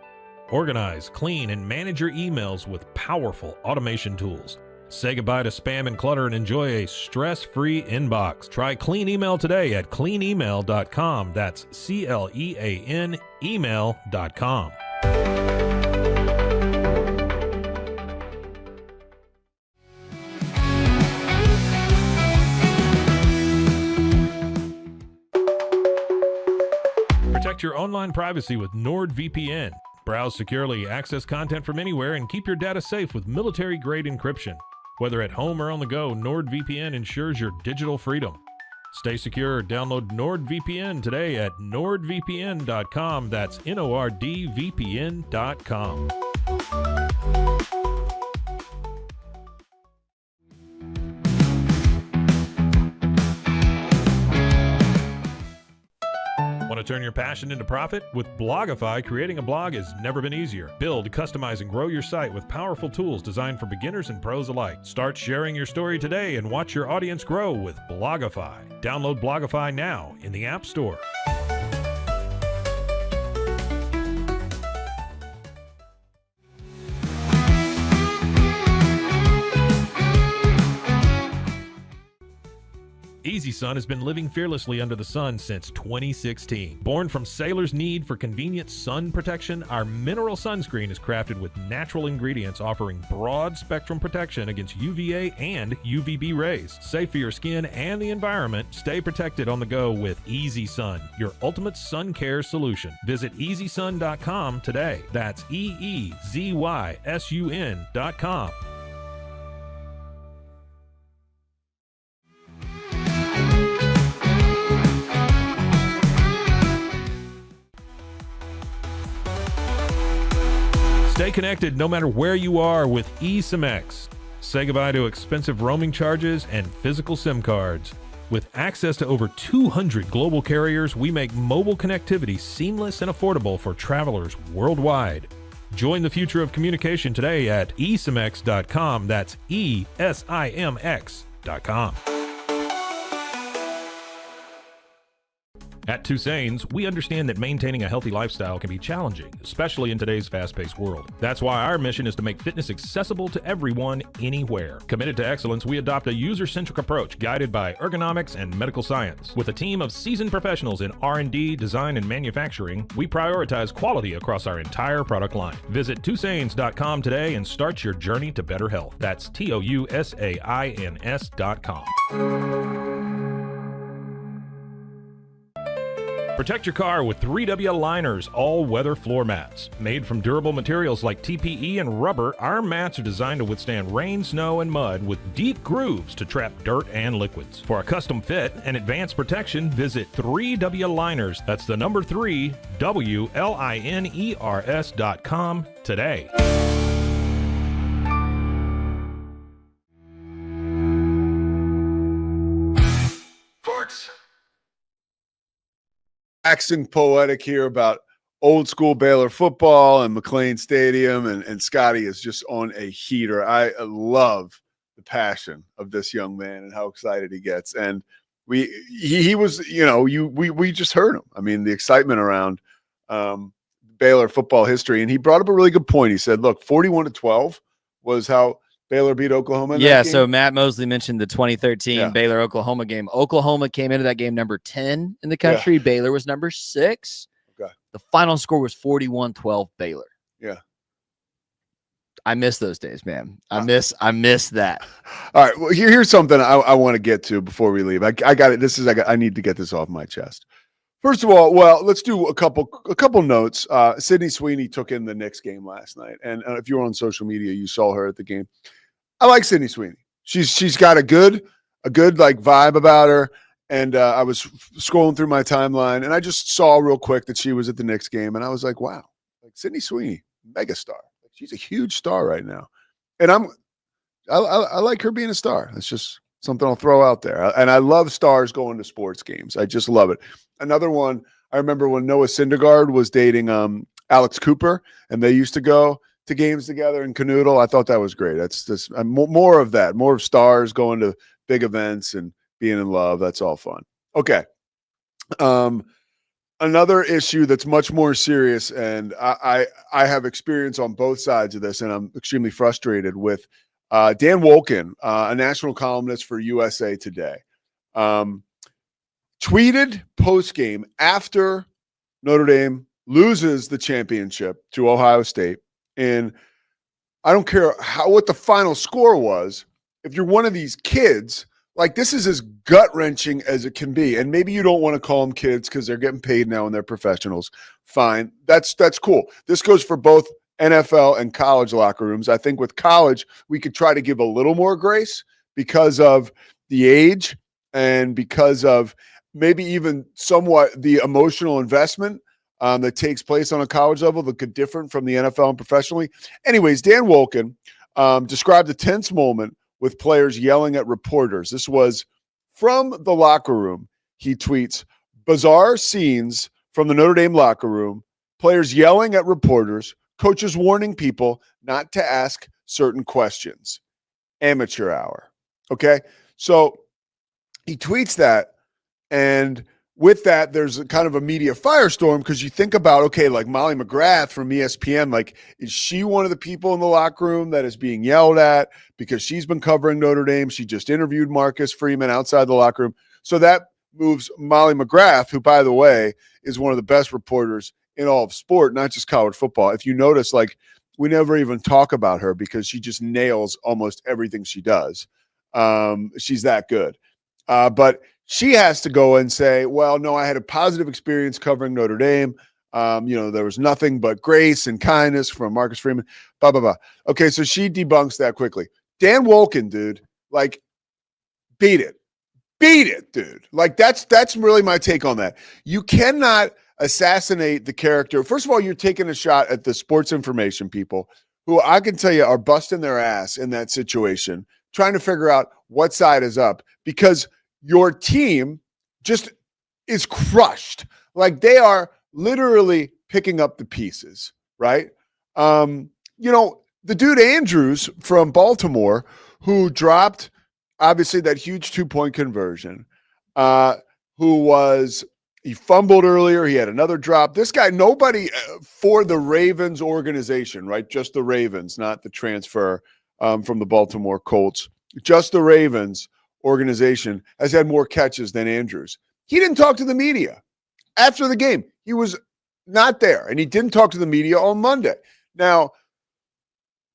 Organize, clean, and manage your emails with powerful automation tools. Say goodbye to spam and clutter and enjoy a stress-free inbox. Try Clean Email today at cleanemail.com. That's CLEAN email.com. Protect your online privacy with NordVPN. Browse securely, access content from anywhere, and keep your data safe with military-grade encryption. Whether at home or on the go, NordVPN ensures your digital freedom. Stay secure. Download NordVPN today at nordvpn.com. That's NORDVPN.com. Want to turn your passion into profit? With Blogify, creating a blog has never been easier. Build, customize, and grow your site with powerful tools designed for beginners and pros alike. Start sharing your story today and watch your audience grow with Blogify. Download Blogify now in the App Store. Easy Sun has been living fearlessly under the sun since 2016. Born from sailors' need for convenient sun protection, our mineral sunscreen is crafted with natural ingredients offering broad spectrum protection against UVA and UVB rays. Safe for your skin and the environment, stay protected on the go with Easy Sun, your ultimate sun care solution. Visit EasySun.com today. That's EEZYSUN.com. Stay connected no matter where you are with eSIM-X. Say goodbye to expensive roaming charges and physical SIM cards. With access to over 200 global carriers, we make mobile connectivity seamless and affordable for travelers worldwide. Join the future of communication today at eSIMX.com. That's ESIMX.com. At Tusain's, we understand that maintaining a healthy lifestyle can be challenging, especially in today's fast-paced world. That's why our mission is to make fitness accessible to everyone, anywhere. Committed to excellence, we adopt a user-centric approach guided by ergonomics and medical science. With a team of seasoned professionals in R&D, design, and manufacturing, we prioritize quality across our entire product line. Visit Tusains.com today and start your journey to better health. That's TOUSAINS.com. Protect your car with 3W Liners all-weather floor mats. Made from durable materials like TPE and rubber, our mats are designed to withstand rain, snow, and mud with deep grooves to trap dirt and liquids. For a custom fit and advanced protection, visit 3W Liners. That's the number 3, WLINERS.com today. Sports. Waxing poetic here about old school Baylor football and McLean Stadium, and Scotty is just on a heater. I love the passion of this young man and how excited he gets. And he was, we just heard him. I mean, the excitement around Baylor football history. And he brought up a really good point. He said, look, 41-12 was how Baylor beat Oklahoma in that game. So Matt Mosley mentioned the 2013 Baylor-Oklahoma game. Oklahoma came into that game number 10 in the country. Yeah. Baylor was number 6. Okay. The final score was 41-12 Baylor. Yeah. I miss those days, man. I miss that. All right. Well, here's something I want to get to before we leave. I got it. I need to get this off my chest. First of all, let's do a couple notes. Sydney Sweeney took in the Knicks game last night, and if you were on social media, you saw her at the game. I like Sydney Sweeney. She's got a good like vibe about her. And I was scrolling through my timeline, and I just saw real quick that she was at the Knicks game, and I was like, wow, like Sydney Sweeney, megastar. She's a huge star right now, and I like her being a star. It's just Something I'll throw out there. And I love stars going to sports games. I just love it. Another one, I remember when Noah Syndergaard was dating Alex Cooper, and they used to go to games together in Canoodle. I thought that was great. That's just more of that, more of stars going to big events and being in love. That's all fun. Okay. Another issue that's much more serious, and I have experience on both sides of this, and I'm extremely frustrated with Dan Wolken, a national columnist for USA Today, tweeted post-game after Notre Dame loses the championship to Ohio State, and I don't care what the final score was. If you're one of these kids, like, this is as gut-wrenching as it can be. And maybe you don't want to call them kids because they're getting paid now and they're professionals. Fine. That's cool. This goes for both NFL and college locker rooms. I think with college, we could try to give a little more grace because of the age and because of maybe even somewhat the emotional investment that takes place on a college level that could differ from the NFL and professionally. Anyways, Dan Wolken described a tense moment with players yelling at reporters. This was from the locker room. He tweets, bizarre scenes from the Notre Dame locker room, players yelling at reporters, coaches warning people not to ask certain questions. Amateur hour. Okay? So he tweets that, and with that, there's a kind of a media firestorm because you think about, okay, like Molly McGrath from ESPN, like, is she one of the people in the locker room that is being yelled at because she's been covering Notre Dame? She just interviewed Marcus Freeman outside the locker room. So that moves Molly McGrath, who, by the way, is one of the best reporters in all of sport, not just college football. If you notice, like, we never even talk about her because she just nails almost everything she does. She's that good. But she has to go and say, well, no, I had a positive experience covering Notre Dame. There was nothing but grace and kindness from Marcus Freeman, blah, blah, blah. Okay, so she debunks that quickly. Dan Wolken, dude, like, beat it. Beat it, dude. Like, that's really my take on that. You cannot assassinate the character. First of all, you're taking a shot at the sports information people who I can tell you are busting their ass in that situation, trying to figure out what side is up because your team just is crushed. Like, they are literally picking up the pieces, right? The dude Andrews from Baltimore, who dropped obviously that huge 2-point conversion, he fumbled earlier. He had another drop. This guy, nobody for the Ravens organization, right? Just the Ravens, not the transfer from the Baltimore Colts. Just the Ravens organization has had more catches than Andrews. He didn't talk to the media after the game. He was not there, and he didn't talk to the media on Monday. Now,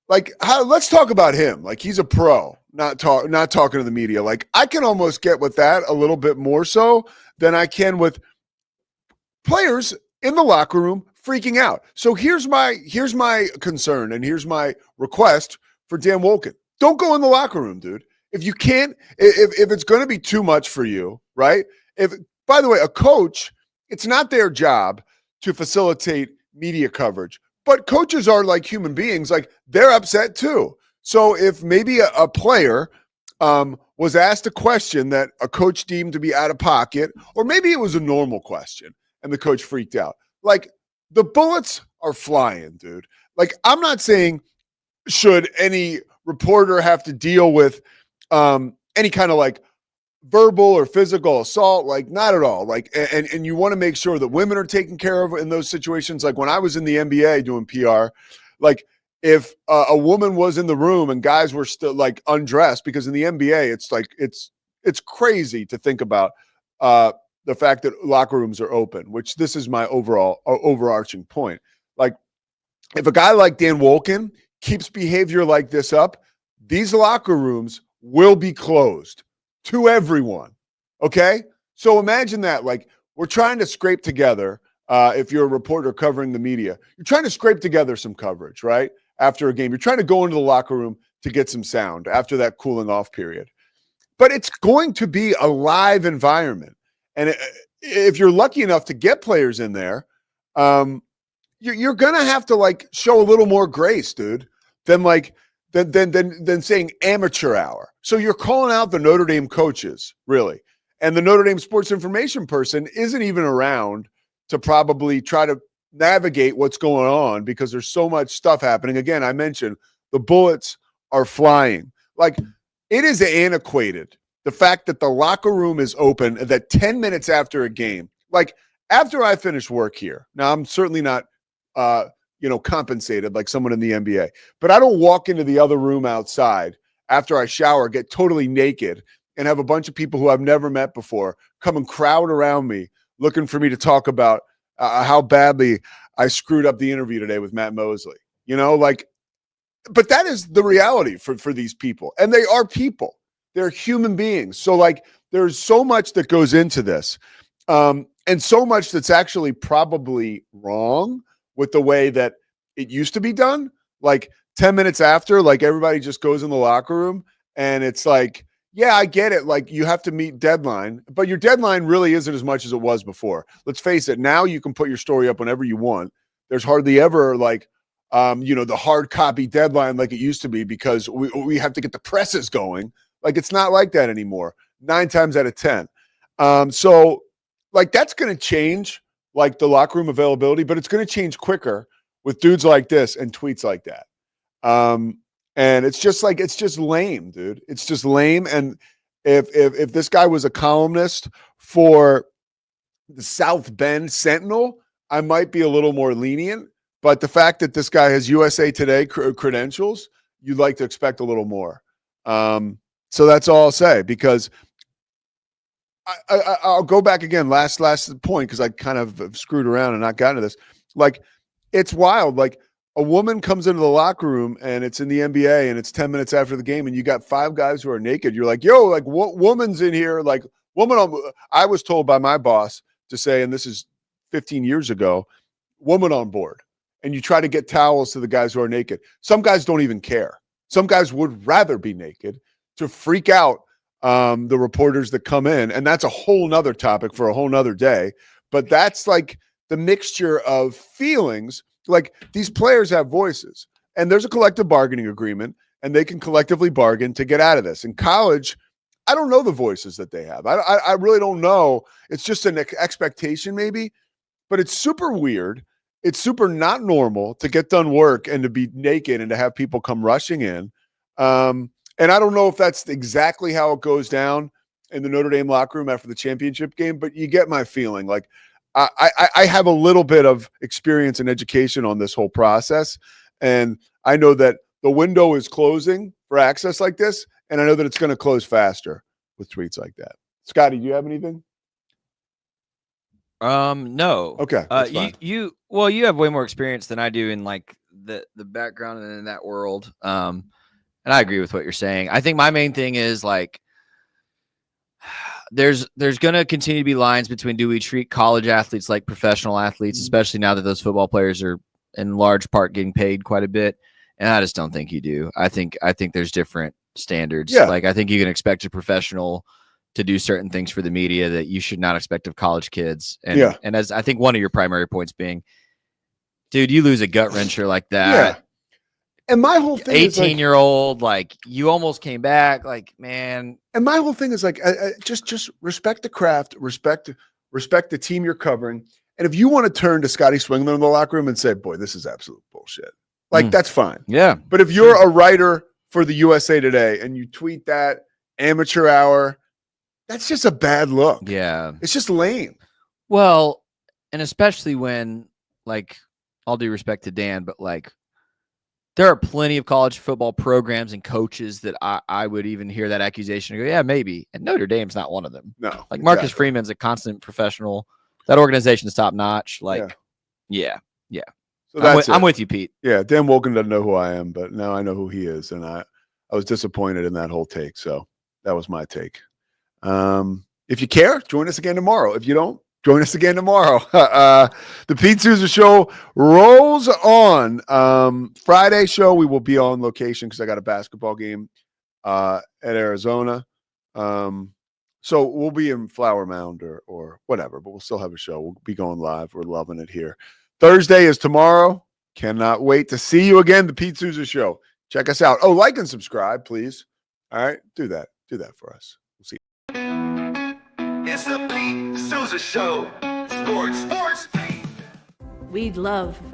let's talk about him. Like, he's a pro, not talking to the media. Like, I can almost get with that a little bit more so than I can with players in the locker room freaking out. So here's my concern, and here's my request for Dan Wolken. Don't go in the locker room, dude. If you can't, if it's going to be too much for you, right? By the way, a coach, it's not their job to facilitate media coverage, but coaches are like human beings. Like, they're upset too. So if maybe a player was asked a question that a coach deemed to be out of pocket, or maybe it was a normal question and the coach freaked out, like, the bullets are flying, dude. Like, I'm not saying should any reporter have to deal with any kind of like verbal or physical assault, like, not at all. Like, and you want to make sure that women are taken care of in those situations. Like, when I was in the NBA doing PR, like, if a woman was in the room and guys were still like undressed, because in the NBA, it's like, it's crazy to think about the fact that locker rooms are open, which this is my overarching point. Like, if a guy like Dan Wolken keeps behavior like this up, these locker rooms will be closed to everyone. Okay? So imagine that. Like, we're trying to scrape together, if you're a reporter covering the media, you're trying to scrape together some coverage, right? After a game, you're trying to go into the locker room to get some sound after that cooling off period. But it's going to be a live environment. And if you're lucky enough to get players in there, you're going to have to like show a little more grace, dude, than like than saying amateur hour. So you're calling out the Notre Dame coaches, really. And the Notre Dame sports information person isn't even around to probably try to navigate what's going on because there's so much stuff happening. Again, I mentioned the bullets are flying. Like, it is antiquated. The fact that the locker room is open, that 10 minutes after a game, like after I finish work here, now I'm certainly not, compensated like someone in the NBA, but I don't walk into the other room outside after I shower, get totally naked, and have a bunch of people who I've never met before come and crowd around me looking for me to talk about how badly I screwed up the interview today with Matt Mosley. But that is the reality for these people. And they are people. They're human beings. So, there's so much that goes into this. And so much that's actually probably wrong with the way that it used to be done. 10 minutes after, everybody just goes in the locker room and it's like, yeah, I get it. You have to meet deadline, but your deadline really isn't as much as it was before. Let's face it. Now you can put your story up whenever you want. There's hardly ever the hard copy deadline like it used to be because we have to get the presses going. It's not like that anymore. 9 times out of 10. So that's going to change the locker room availability, but it's going to change quicker with dudes like this and tweets like that. And it's just lame, dude. It's just lame. And if this guy was a columnist for the South Bend Sentinel, I might be a little more lenient. But the fact that this guy has USA Today credentials, you'd like to expect a little more. So that's all I'll say, because I'll go back again, last point, because I kind of screwed around and not gotten to this. It's wild. A woman comes into the locker room and it's in the NBA and it's 10 minutes after the game and you got 5 guys who are naked. You're like, yo, what woman's in here? I was told by my boss to say, and this is 15 years ago, woman on board. And you try to get towels to the guys who are naked. Some guys don't even care. Some guys would rather be naked to freak out the reporters that come in. And that's a whole nother topic for a whole nother day. But that's the mixture of feelings. These players have voices and there's a collective bargaining agreement and they can collectively bargain to get out of this. In college, I don't know the voices that they have. I really don't know. It's just an expectation maybe, but it's super weird. It's super not normal to get done work and to be naked and to have people come rushing in. And I don't know if that's exactly how it goes down in the Notre Dame locker room after the championship game, but you get my feeling. I have a little bit of experience and education on this whole process. And I know that the window is closing for access like this. And I know that it's going to close faster with tweets like that. Scotty, do you have anything? No. Okay. You have way more experience than I do in the background and in that world. And I agree with what you're saying. I think my main thing is there's going to continue to be lines between, do we treat college athletes like professional athletes, especially now that those football players are in large part getting paid quite a bit. And I just don't think you do. I think there's different standards. Yeah. I think you can expect a professional to do certain things for the media that you should not expect of college kids. And, and as I think one of your primary points being, dude, you lose a gut wrencher like that. Yeah. And my whole thing 18-year-old, you almost came back, man. And my whole thing is just respect the craft, respect the team you're covering. And if you want to turn to Scotty Swingler in the locker room and say, boy, this is absolute bullshit, that's fine. Yeah. But if you're a writer for the USA Today and you tweet that amateur hour, that's just a bad look. Yeah. It's just lame. Well, and especially when, all due respect to Dan, but there are plenty of college football programs and coaches that I would even hear that accusation and go, yeah, maybe. And Notre Dame's not one of them. No. Marcus Freeman's a constant professional. That organization is top notch. Yeah. So I'm with you, Pete. Yeah. Dan Wolken doesn't know who I am, but now I know who he is. And I was disappointed in that whole take. So that was my take. If you care, join us again tomorrow. If you don't, join us again tomorrow. The Pete Sousa Show rolls on. Friday show, we will be on location because I got a basketball game at Arizona. So we'll be in Flower Mound or whatever, but we'll still have a show. We'll be going live. We're loving it here. Thursday is tomorrow. Cannot wait to see you again. The Pete Sousa Show. Check us out. Oh, like and subscribe, please. All right, do that. Do that for us. We'll see. It's the Pete Sousa Show. Sports. We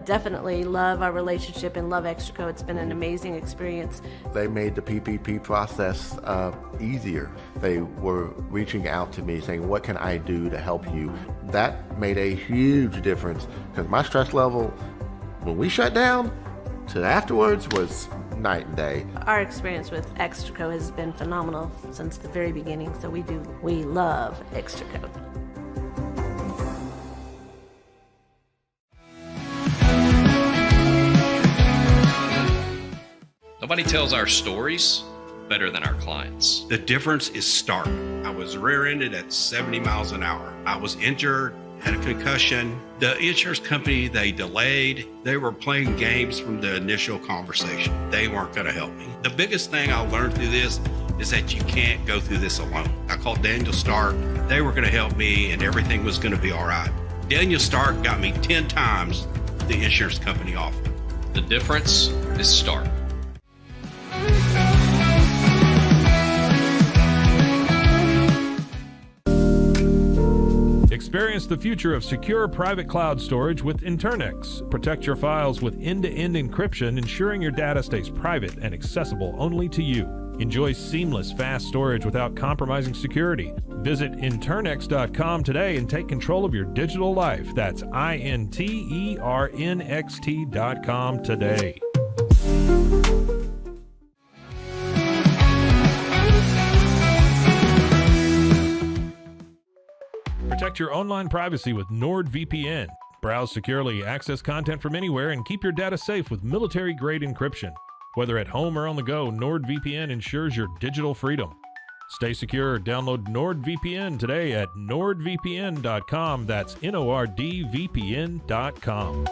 definitely love our relationship and love Extraco. It's been an amazing experience. They made the PPP process easier. They were reaching out to me saying, what can I do to help you? That made a huge difference because my stress level, when we shut down, to afterwards was night and day. Our experience with Extraco has been phenomenal since the very beginning, so we love Extraco. Nobody tells our stories better than our clients. The difference is stark. I was rear-ended at 70 miles an hour. I was injured, had a concussion. The insurance company, they delayed. They were playing games from the initial conversation. They weren't going to help me. The biggest thing I learned through this is that you can't go through this alone. I called Daniel Stark. They were going to help me and everything was going to be all right. Daniel Stark got me 10 times the insurance company offered. The difference is stark. Experience the future of secure private cloud storage with Internex. Protect your files with end-to-end encryption, ensuring your data stays private and accessible only to you. Enjoy seamless, fast storage without compromising security. Visit Internex.com today and take control of your digital life. That's INTERNXT.com today. Protect your online privacy with NordVPN. Browse securely, access content from anywhere, and keep your data safe with military-grade encryption. Whether at home or on the go, NordVPN ensures your digital freedom. Stay secure. Download NordVPN today at nordvpn.com. That's NORDVPN.com.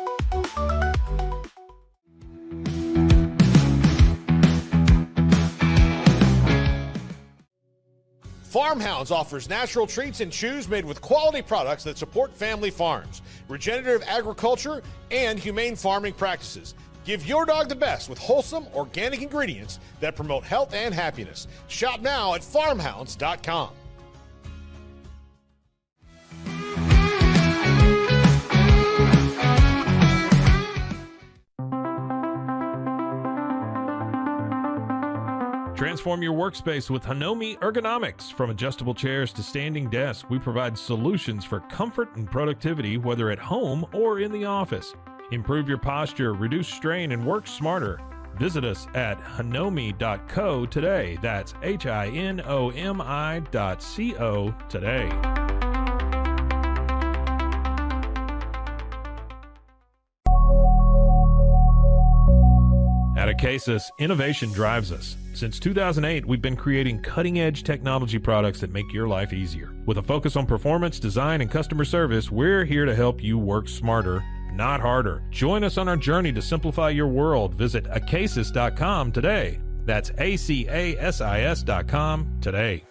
Farmhounds offers natural treats and chews made with quality products that support family farms, regenerative agriculture, and humane farming practices. Give your dog the best with wholesome, organic ingredients that promote health and happiness. Shop now at farmhounds.com. Transform your workspace with Hanomi Ergonomics. From adjustable chairs to standing desks, we provide solutions for comfort and productivity, whether at home or in the office. Improve your posture, reduce strain, and work smarter. Visit us at hanomi.co today. That's HINOMI.co today. At Acasis, innovation drives us. Since 2008, we've been creating cutting-edge technology products that make your life easier. With a focus on performance, design, and customer service, we're here to help you work smarter, not harder. Join us on our journey to simplify your world. Visit acasis.com today. That's ACASIS.com today.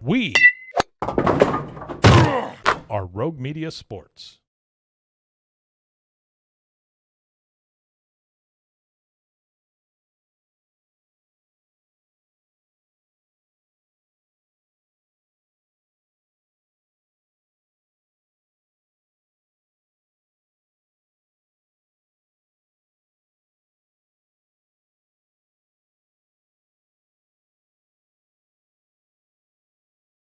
We are Rogue Media Sports.